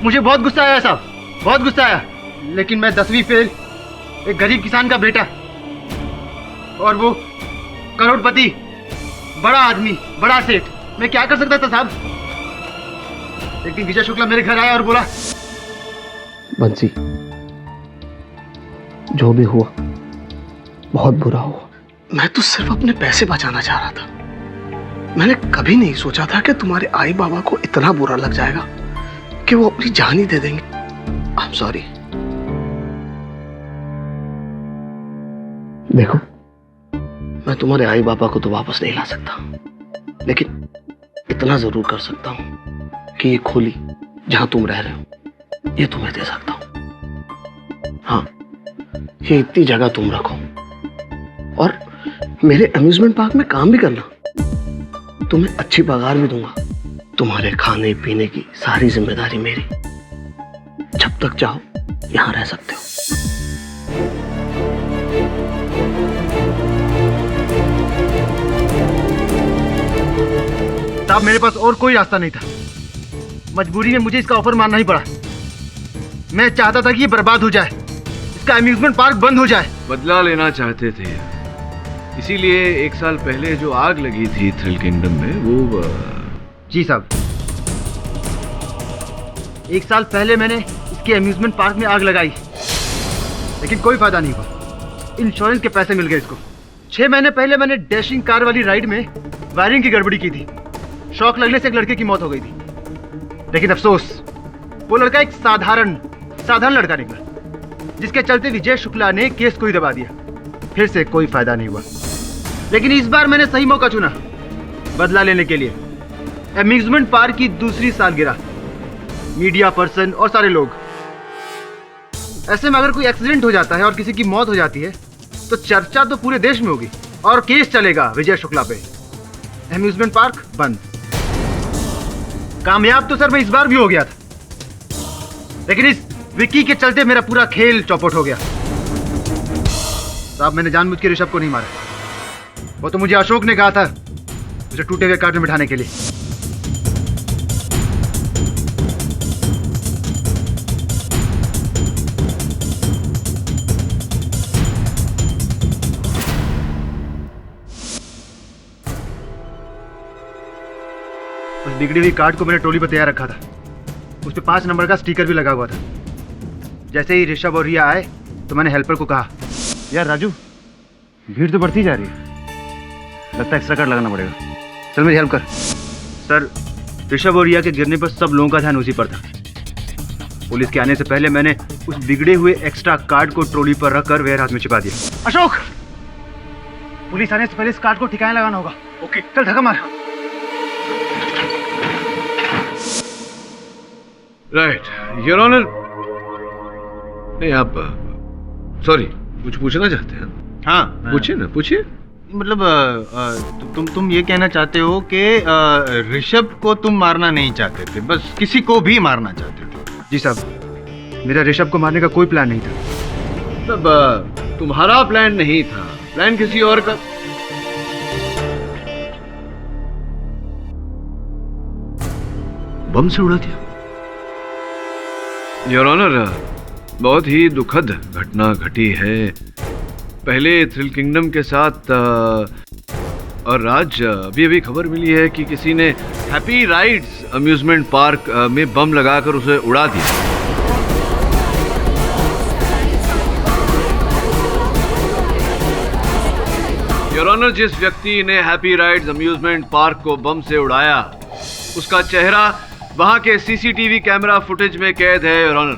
Speaker 13: मुझे बहुत गुस्सा आया साहब, बहुत गुस्सा आया, लेकिन मैं 10वीं फेल, एक गरीब किसान का बेटा, और वो करोड़पति, बड़ा आदमी, बड़ा सेठ, मैं क्या कर सकता था साहब। एक दिन विजय शुक्ला मेरे घर आया और बोला,
Speaker 14: बंसी जो भी हुआ बहुत बुरा हुआ, मैं तो सिर्फ अपने पैसे बचाना चाह रहा था, मैंने कभी नहीं सोचा था कि तुम्हारे आई बाबा को इतना बुरा लग जाएगा कि वो अपनी जान ही दे देंगे। आई एम सॉरी। देखो, मैं तुम्हारे आई बाबा को तो वापस नहीं ला सकता, लेकिन इतना जरूर कर सकता हूं कि ये खोली जहां तुम रह रहे हो ये तुम्हें दे सकता हूं। हाँ, ये इतनी जगह तुम रखो और मेरे अम्यूजमेंट पार्क में काम भी करना। तुम्हें अच्छी पगार भी दूंगा। तुम्हारे खाने पीने की सारी जिम्मेदारी मेरी। जब तक चाहो यहां रह सकते हो।
Speaker 13: साहब, मेरे पास और कोई रास्ता नहीं था। मजबूरी में मुझे इसका ऑफर मानना ही पड़ा। मैं चाहता था कि ये बर्बाद हो जाए, इसका अम्यूजमेंट पार्क बंद हो जाए।
Speaker 9: बदला लेना चाहते थे, इसीलिए 1 साल पहले जो आग लगी थी थ्रिल किंगडम में वो
Speaker 13: जी साहब, 1 साल पहले मैंने इसके अम्यूजमेंट पार्क में आग लगाई, लेकिन कोई फायदा नहीं हुआ। इंश्योरेंस के पैसे मिल गए इसको। 6 महीने पहले मैंने डैशिंग कार वाली राइड में वायरिंग की गड़बड़ी की थी। शॉक लगने से एक लड़के की मौत हो गई थी, लेकिन अफसोस वो लड़का एक साधारण लड़का निकला, जिसके चलते विजय शुक्ला ने केस को ही दबा दिया। फिर से कोई फायदा नहीं हुआ, लेकिन इस बार मैंने सही मौका चुना बदला लेने के लिए। अम्यूजमेंट पार्क की दूसरी सालगिरह, मीडिया पर्सन और सारे लोग। ऐसे में अगर कोई एक्सीडेंट हो जाता है और किसी की मौत हो जाती है तो चर्चा तो पूरे देश में होगी और केस चलेगा विजय शुक्ला पे। अम्यूजमेंट पार्क बंद। कामयाब तो सर मैं इस बार भी हो गया था, लेकिन इस विक्की के चलते मेरा पूरा खेल चौपट हो गया। साहब, मैंने जानबूझ के ऋषभ को नहीं मारा। वो तो मुझे अशोक ने कहा था उसे टूटे हुए कार्ड में बिठाने के लिए। उस बिगड़ी हुई कार्ड को मैंने ट्रॉली पर तैयार रखा था। उस पर 5 नंबर का स्टिकर भी लगा हुआ था। जैसे ही ऋषभ और रिया आए तो मैंने हेल्पर को कहा, यार राजू, भीड़ तो बढ़ती जा रही है, लगता है एक्स्ट्रा कार्ड लगाना पड़ेगा, चल मेरी हेल्प कर। सर, ऋषभ और रिया के गिरने पर सब लोगों का ध्यान उसी पर था। पुलिस के आने से पहले मैंने उस बिगड़े हुए एक्स्ट्रा कार्ड को ट्रॉली पर रखकर वेयर हाउस में छिपा दिया। अशोक, पुलिस आने से पहले इस कार्ड को ठिकाने लगाना होगा। ओके, चल धक्का मार।
Speaker 9: Right, your honour. नहीं, आप सॉरी, कुछ पूछना चाहते हैं?
Speaker 10: हाँ,
Speaker 9: पूछिए ना, पूछिए।
Speaker 10: मतलब तुम ये कहना चाहते हो कि ऋषभ को तुम मारना नहीं चाहते थे, बस किसी को भी मारना चाहते थे?
Speaker 13: जी साहब, मेरा ऋषभ को मारने का कोई प्लान नहीं था।
Speaker 9: तब तुम्हारा प्लान नहीं था, प्लान किसी और का। बम से उड़ा दिया। योर ऑनर, बहुत ही दुखद घटना घटी है। पहले थ्रिल किंगडम के साथ और राज, अभी खबर मिली है कि किसी ने हैप्पी राइड्स अम्यूजमेंट पार्क में बम लगाकर उसे उड़ा दिया। योर ऑनर, जिस व्यक्ति ने हैप्पी राइड्स अम्यूजमेंट पार्क को बम से उड़ाया, उसका चेहरा वहां के सीसीटीवी कैमरा फुटेज में कैद है। योर ऑनर,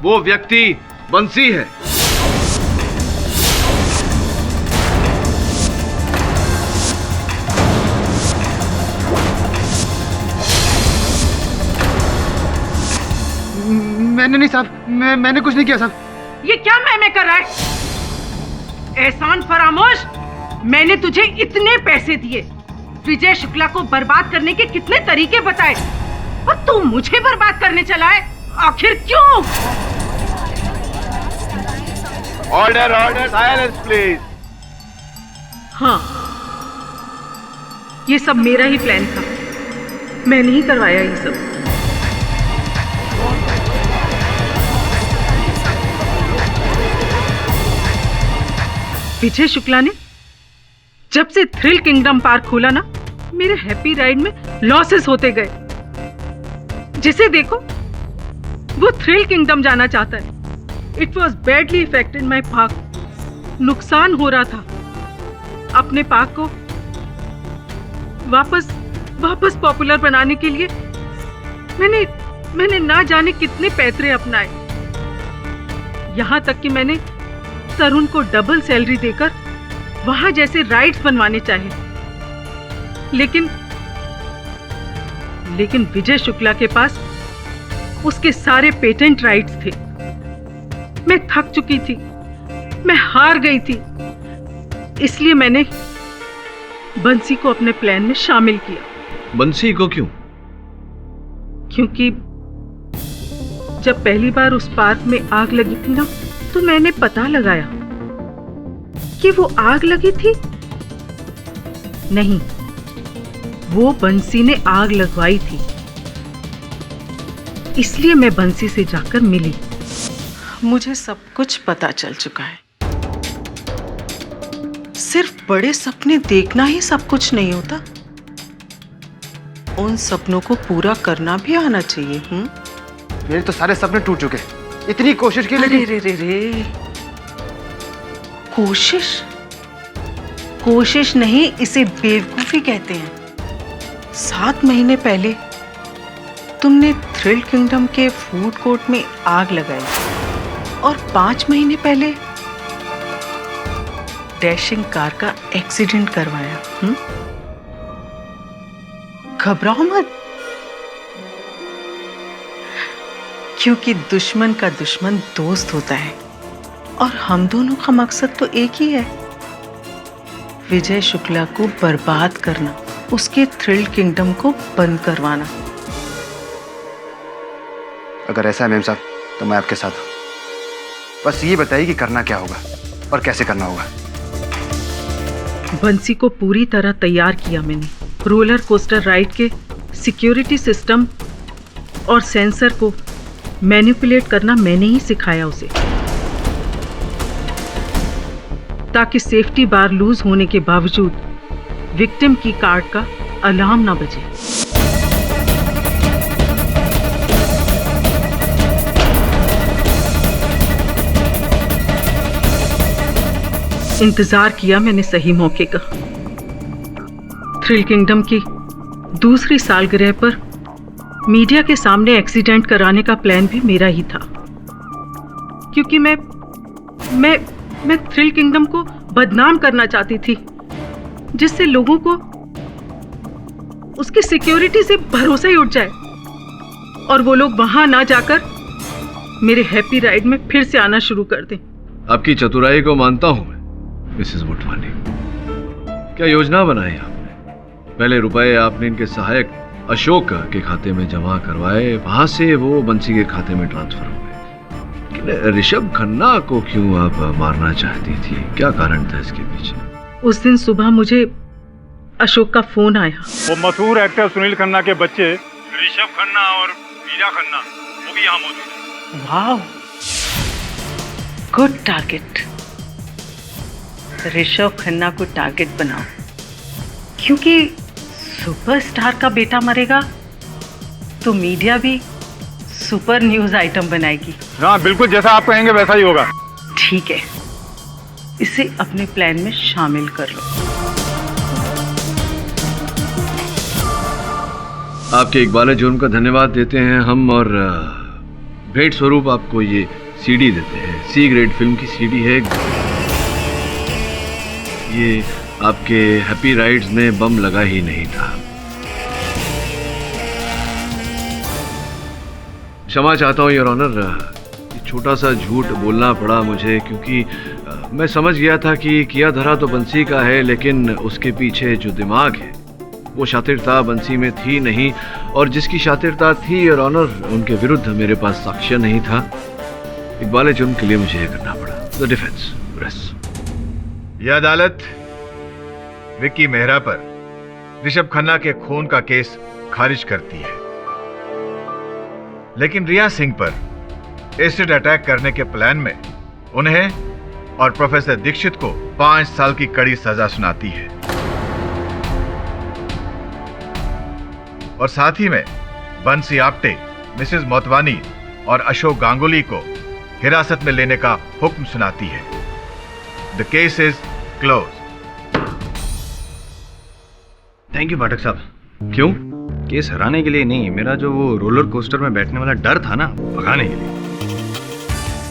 Speaker 9: वो व्यक्ति बंसी है।
Speaker 13: मैंने नहीं साहब, मैंने कुछ नहीं किया साहब।
Speaker 17: ये क्या मैं कर रहा है? एहसान फरामोश, मैंने तुझे इतने पैसे दिए, विजय शुक्ला को बर्बाद करने के कितने तरीके बताए, और तू मुझे बर्बाद करने चला है। आखिर क्यों?
Speaker 10: Order, order, silence please.
Speaker 17: हाँ, ये सब मेरा ही प्लान था, मैंने ही करवाया ये सब। विजय शुक्ला ने जब से थ्रिल किंगडम पार्क खोला ना, मेरे हैप्पी राइड में लॉसेस होते गए। जिसे देखो वो थ्रिल किंगडम जाना चाहता है। It was badly affected my park. नुकसान हो रहा था। अपने पार्क को वापस पॉपुलर बनाने के लिए मैंने ना जाने कितने पैतरे अपनाए। यहाँ तक कि मैंने तरुण को डबल सैलरी देकर वहां जैसे राइट्स बनवाने चाहे, लेकिन विजय शुक्ला के पास उसके सारे पेटेंट राइट्स थे। मैं थक चुकी थी, मैं हार गई थी, इसलिए मैंने बंसी को अपने प्लान में शामिल किया।
Speaker 9: बंसी को क्यों?
Speaker 17: क्योंकि जब पहली बार उस पार्क में आग लगी थी ना, तो मैंने पता लगाया कि वो आग लगी थी नहीं, वो बंसी ने आग लगवाई थी। इसलिए मैं बंसी से जाकर मिली। मुझे सब कुछ पता चल चुका है। सिर्फ बड़े सपने देखना ही सब कुछ नहीं होता, उन सपनों को पूरा करना भी आना चाहिए।
Speaker 13: मेरे तो सारे सपने टूट चुके, इतनी कोशिश की लेकिन
Speaker 17: रे कोशिश नहीं, इसे बेवकूफी कहते हैं। 7 महीने पहले तुमने थ्रिल किंगडम के फूड कोर्ट में आग लगाई और 5 महीने पहले डैशिंग कार का एक्सीडेंट करवाया। घबराओ मत, क्योंकि दुश्मन का दुश्मन दोस्त होता है और हम दोनों का मकसद तो एक ही है, विजय शुक्ला को बर्बाद करना, उसके थ्रिल किंगडम को बंद करवाना।
Speaker 13: अगर ऐसा है मेम साहब तो मैं आपके साथ हूं, बस ये बताइए कि करना क्या होगा और कैसे करना होगा।
Speaker 17: बंसी को पूरी तरह तैयार किया मैंने। रोलर कोस्टर राइड के सिक्योरिटी सिस्टम और सेंसर को मैनिपुलेट करना मैंने ही सिखाया उसे, ताकि सेफ्टी बार लूज होने के बावजूद विक्टिम की कार्ड का अलार्म ना बजे। इंतजार किया मैंने सही मौके का। थ्रिल किंगडम की दूसरी सालगिरह पर मीडिया के सामने एक्सीडेंट कराने का प्लान भी मेरा ही था, क्योंकि मैं थ्रिल किंगडम को बदनाम करना चाहती थी, जिससे लोगों को उसकी सिक्योरिटी से भरोसा ही उठ जाए और वो लोग वहां ना जाकर मेरे हैप्पी राइड में फिर से आना शुरू कर दें।
Speaker 9: आपकी चतुराई को मानता हूं मैं मिसेस मोटवानी। क्या योजना बनाई आपने? पहले रुपए आपने इनके सहायक अशोक के खाते में जमा करवाए, वहां से वो बंसी के खाते में ट्रांसफर हो गए। लेकिन ऋषभ खन्ना को क्यों आप मारना चाहती थी? क्या कारण था इसके पीछे?
Speaker 17: उस दिन सुबह मुझे अशोक का फोन आया।
Speaker 6: वो मशहूर एक्टर सुनील खन्ना के बच्चे ऋषभ खन्ना और मीरा खन्ना वो भी यहाँ मौजूद हैं।
Speaker 17: वाह, गुड टारगेट। ऋषभ खन्ना को टारगेट बनाओ, क्योंकि सुपरस्टार का बेटा मरेगा तो मीडिया भी सुपर न्यूज आइटम बनाएगी।
Speaker 6: हाँ बिल्कुल, जैसा आप कहेंगे वैसा ही होगा।
Speaker 17: ठीक है, इसे अपने प्लान में शामिल कर लो।
Speaker 9: आपके इकबाल जुर्म का धन्यवाद देते हैं हम, और भेंट स्वरूप आपको ये सीडी देते हैं। सी ग्रेड फिल्म की सीडी है ये। आपके हैप्पी राइड्स में बम लगा ही नहीं था। क्षमा चाहता हूँ योर ऑनर, छोटा सा झूठ बोलना पड़ा मुझे, क्योंकि मैं समझ गया था कि किया धरा तो बंसी का है, लेकिन उसके पीछे जो दिमाग है वो शातिरता बंसी में थी नहीं, और जिसकी शातिरता थी योर ऑनर उनके विरुद्ध मेरे पास साक्ष्य नहीं था। इकबाल जुर्म के लिए मुझे यह करना पड़ा। The defence press.
Speaker 12: यह अदालत विक्की मेहरा पर ऋषभ खन्ना के खून का केस खारिज करती है, लेकिन रिया सिंह पर एसिड अटैक करने के प्लान में उन्हें और प्रोफेसर दीक्षित को 5 साल की कड़ी सजा सुनाती है, और साथ ही में बंसी आप्टे, मिसेस मोतवानी और अशोक गांगुली को हिरासत में लेने का हुक्म सुनाती है। The case is close.
Speaker 10: Thank you Pathak साहब। क्यों? केस हराने के लिए नहीं, मेरा जो वो रोलर कोस्टर में बैठने वाला डर था ना, भगाने के लिए।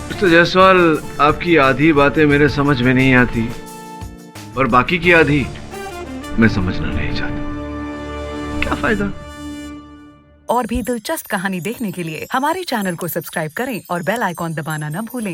Speaker 9: मिस्टर जायसवाल, आपकी आधी बातें मेरे समझ में नहीं आती और बाकी की आधी मैं समझना नहीं चाहता। क्या फायदा?
Speaker 21: और भी दिलचस्प कहानी देखने के लिए हमारे चैनल को सब्सक्राइब करें और बेल आइकॉन दबाना न भूलें।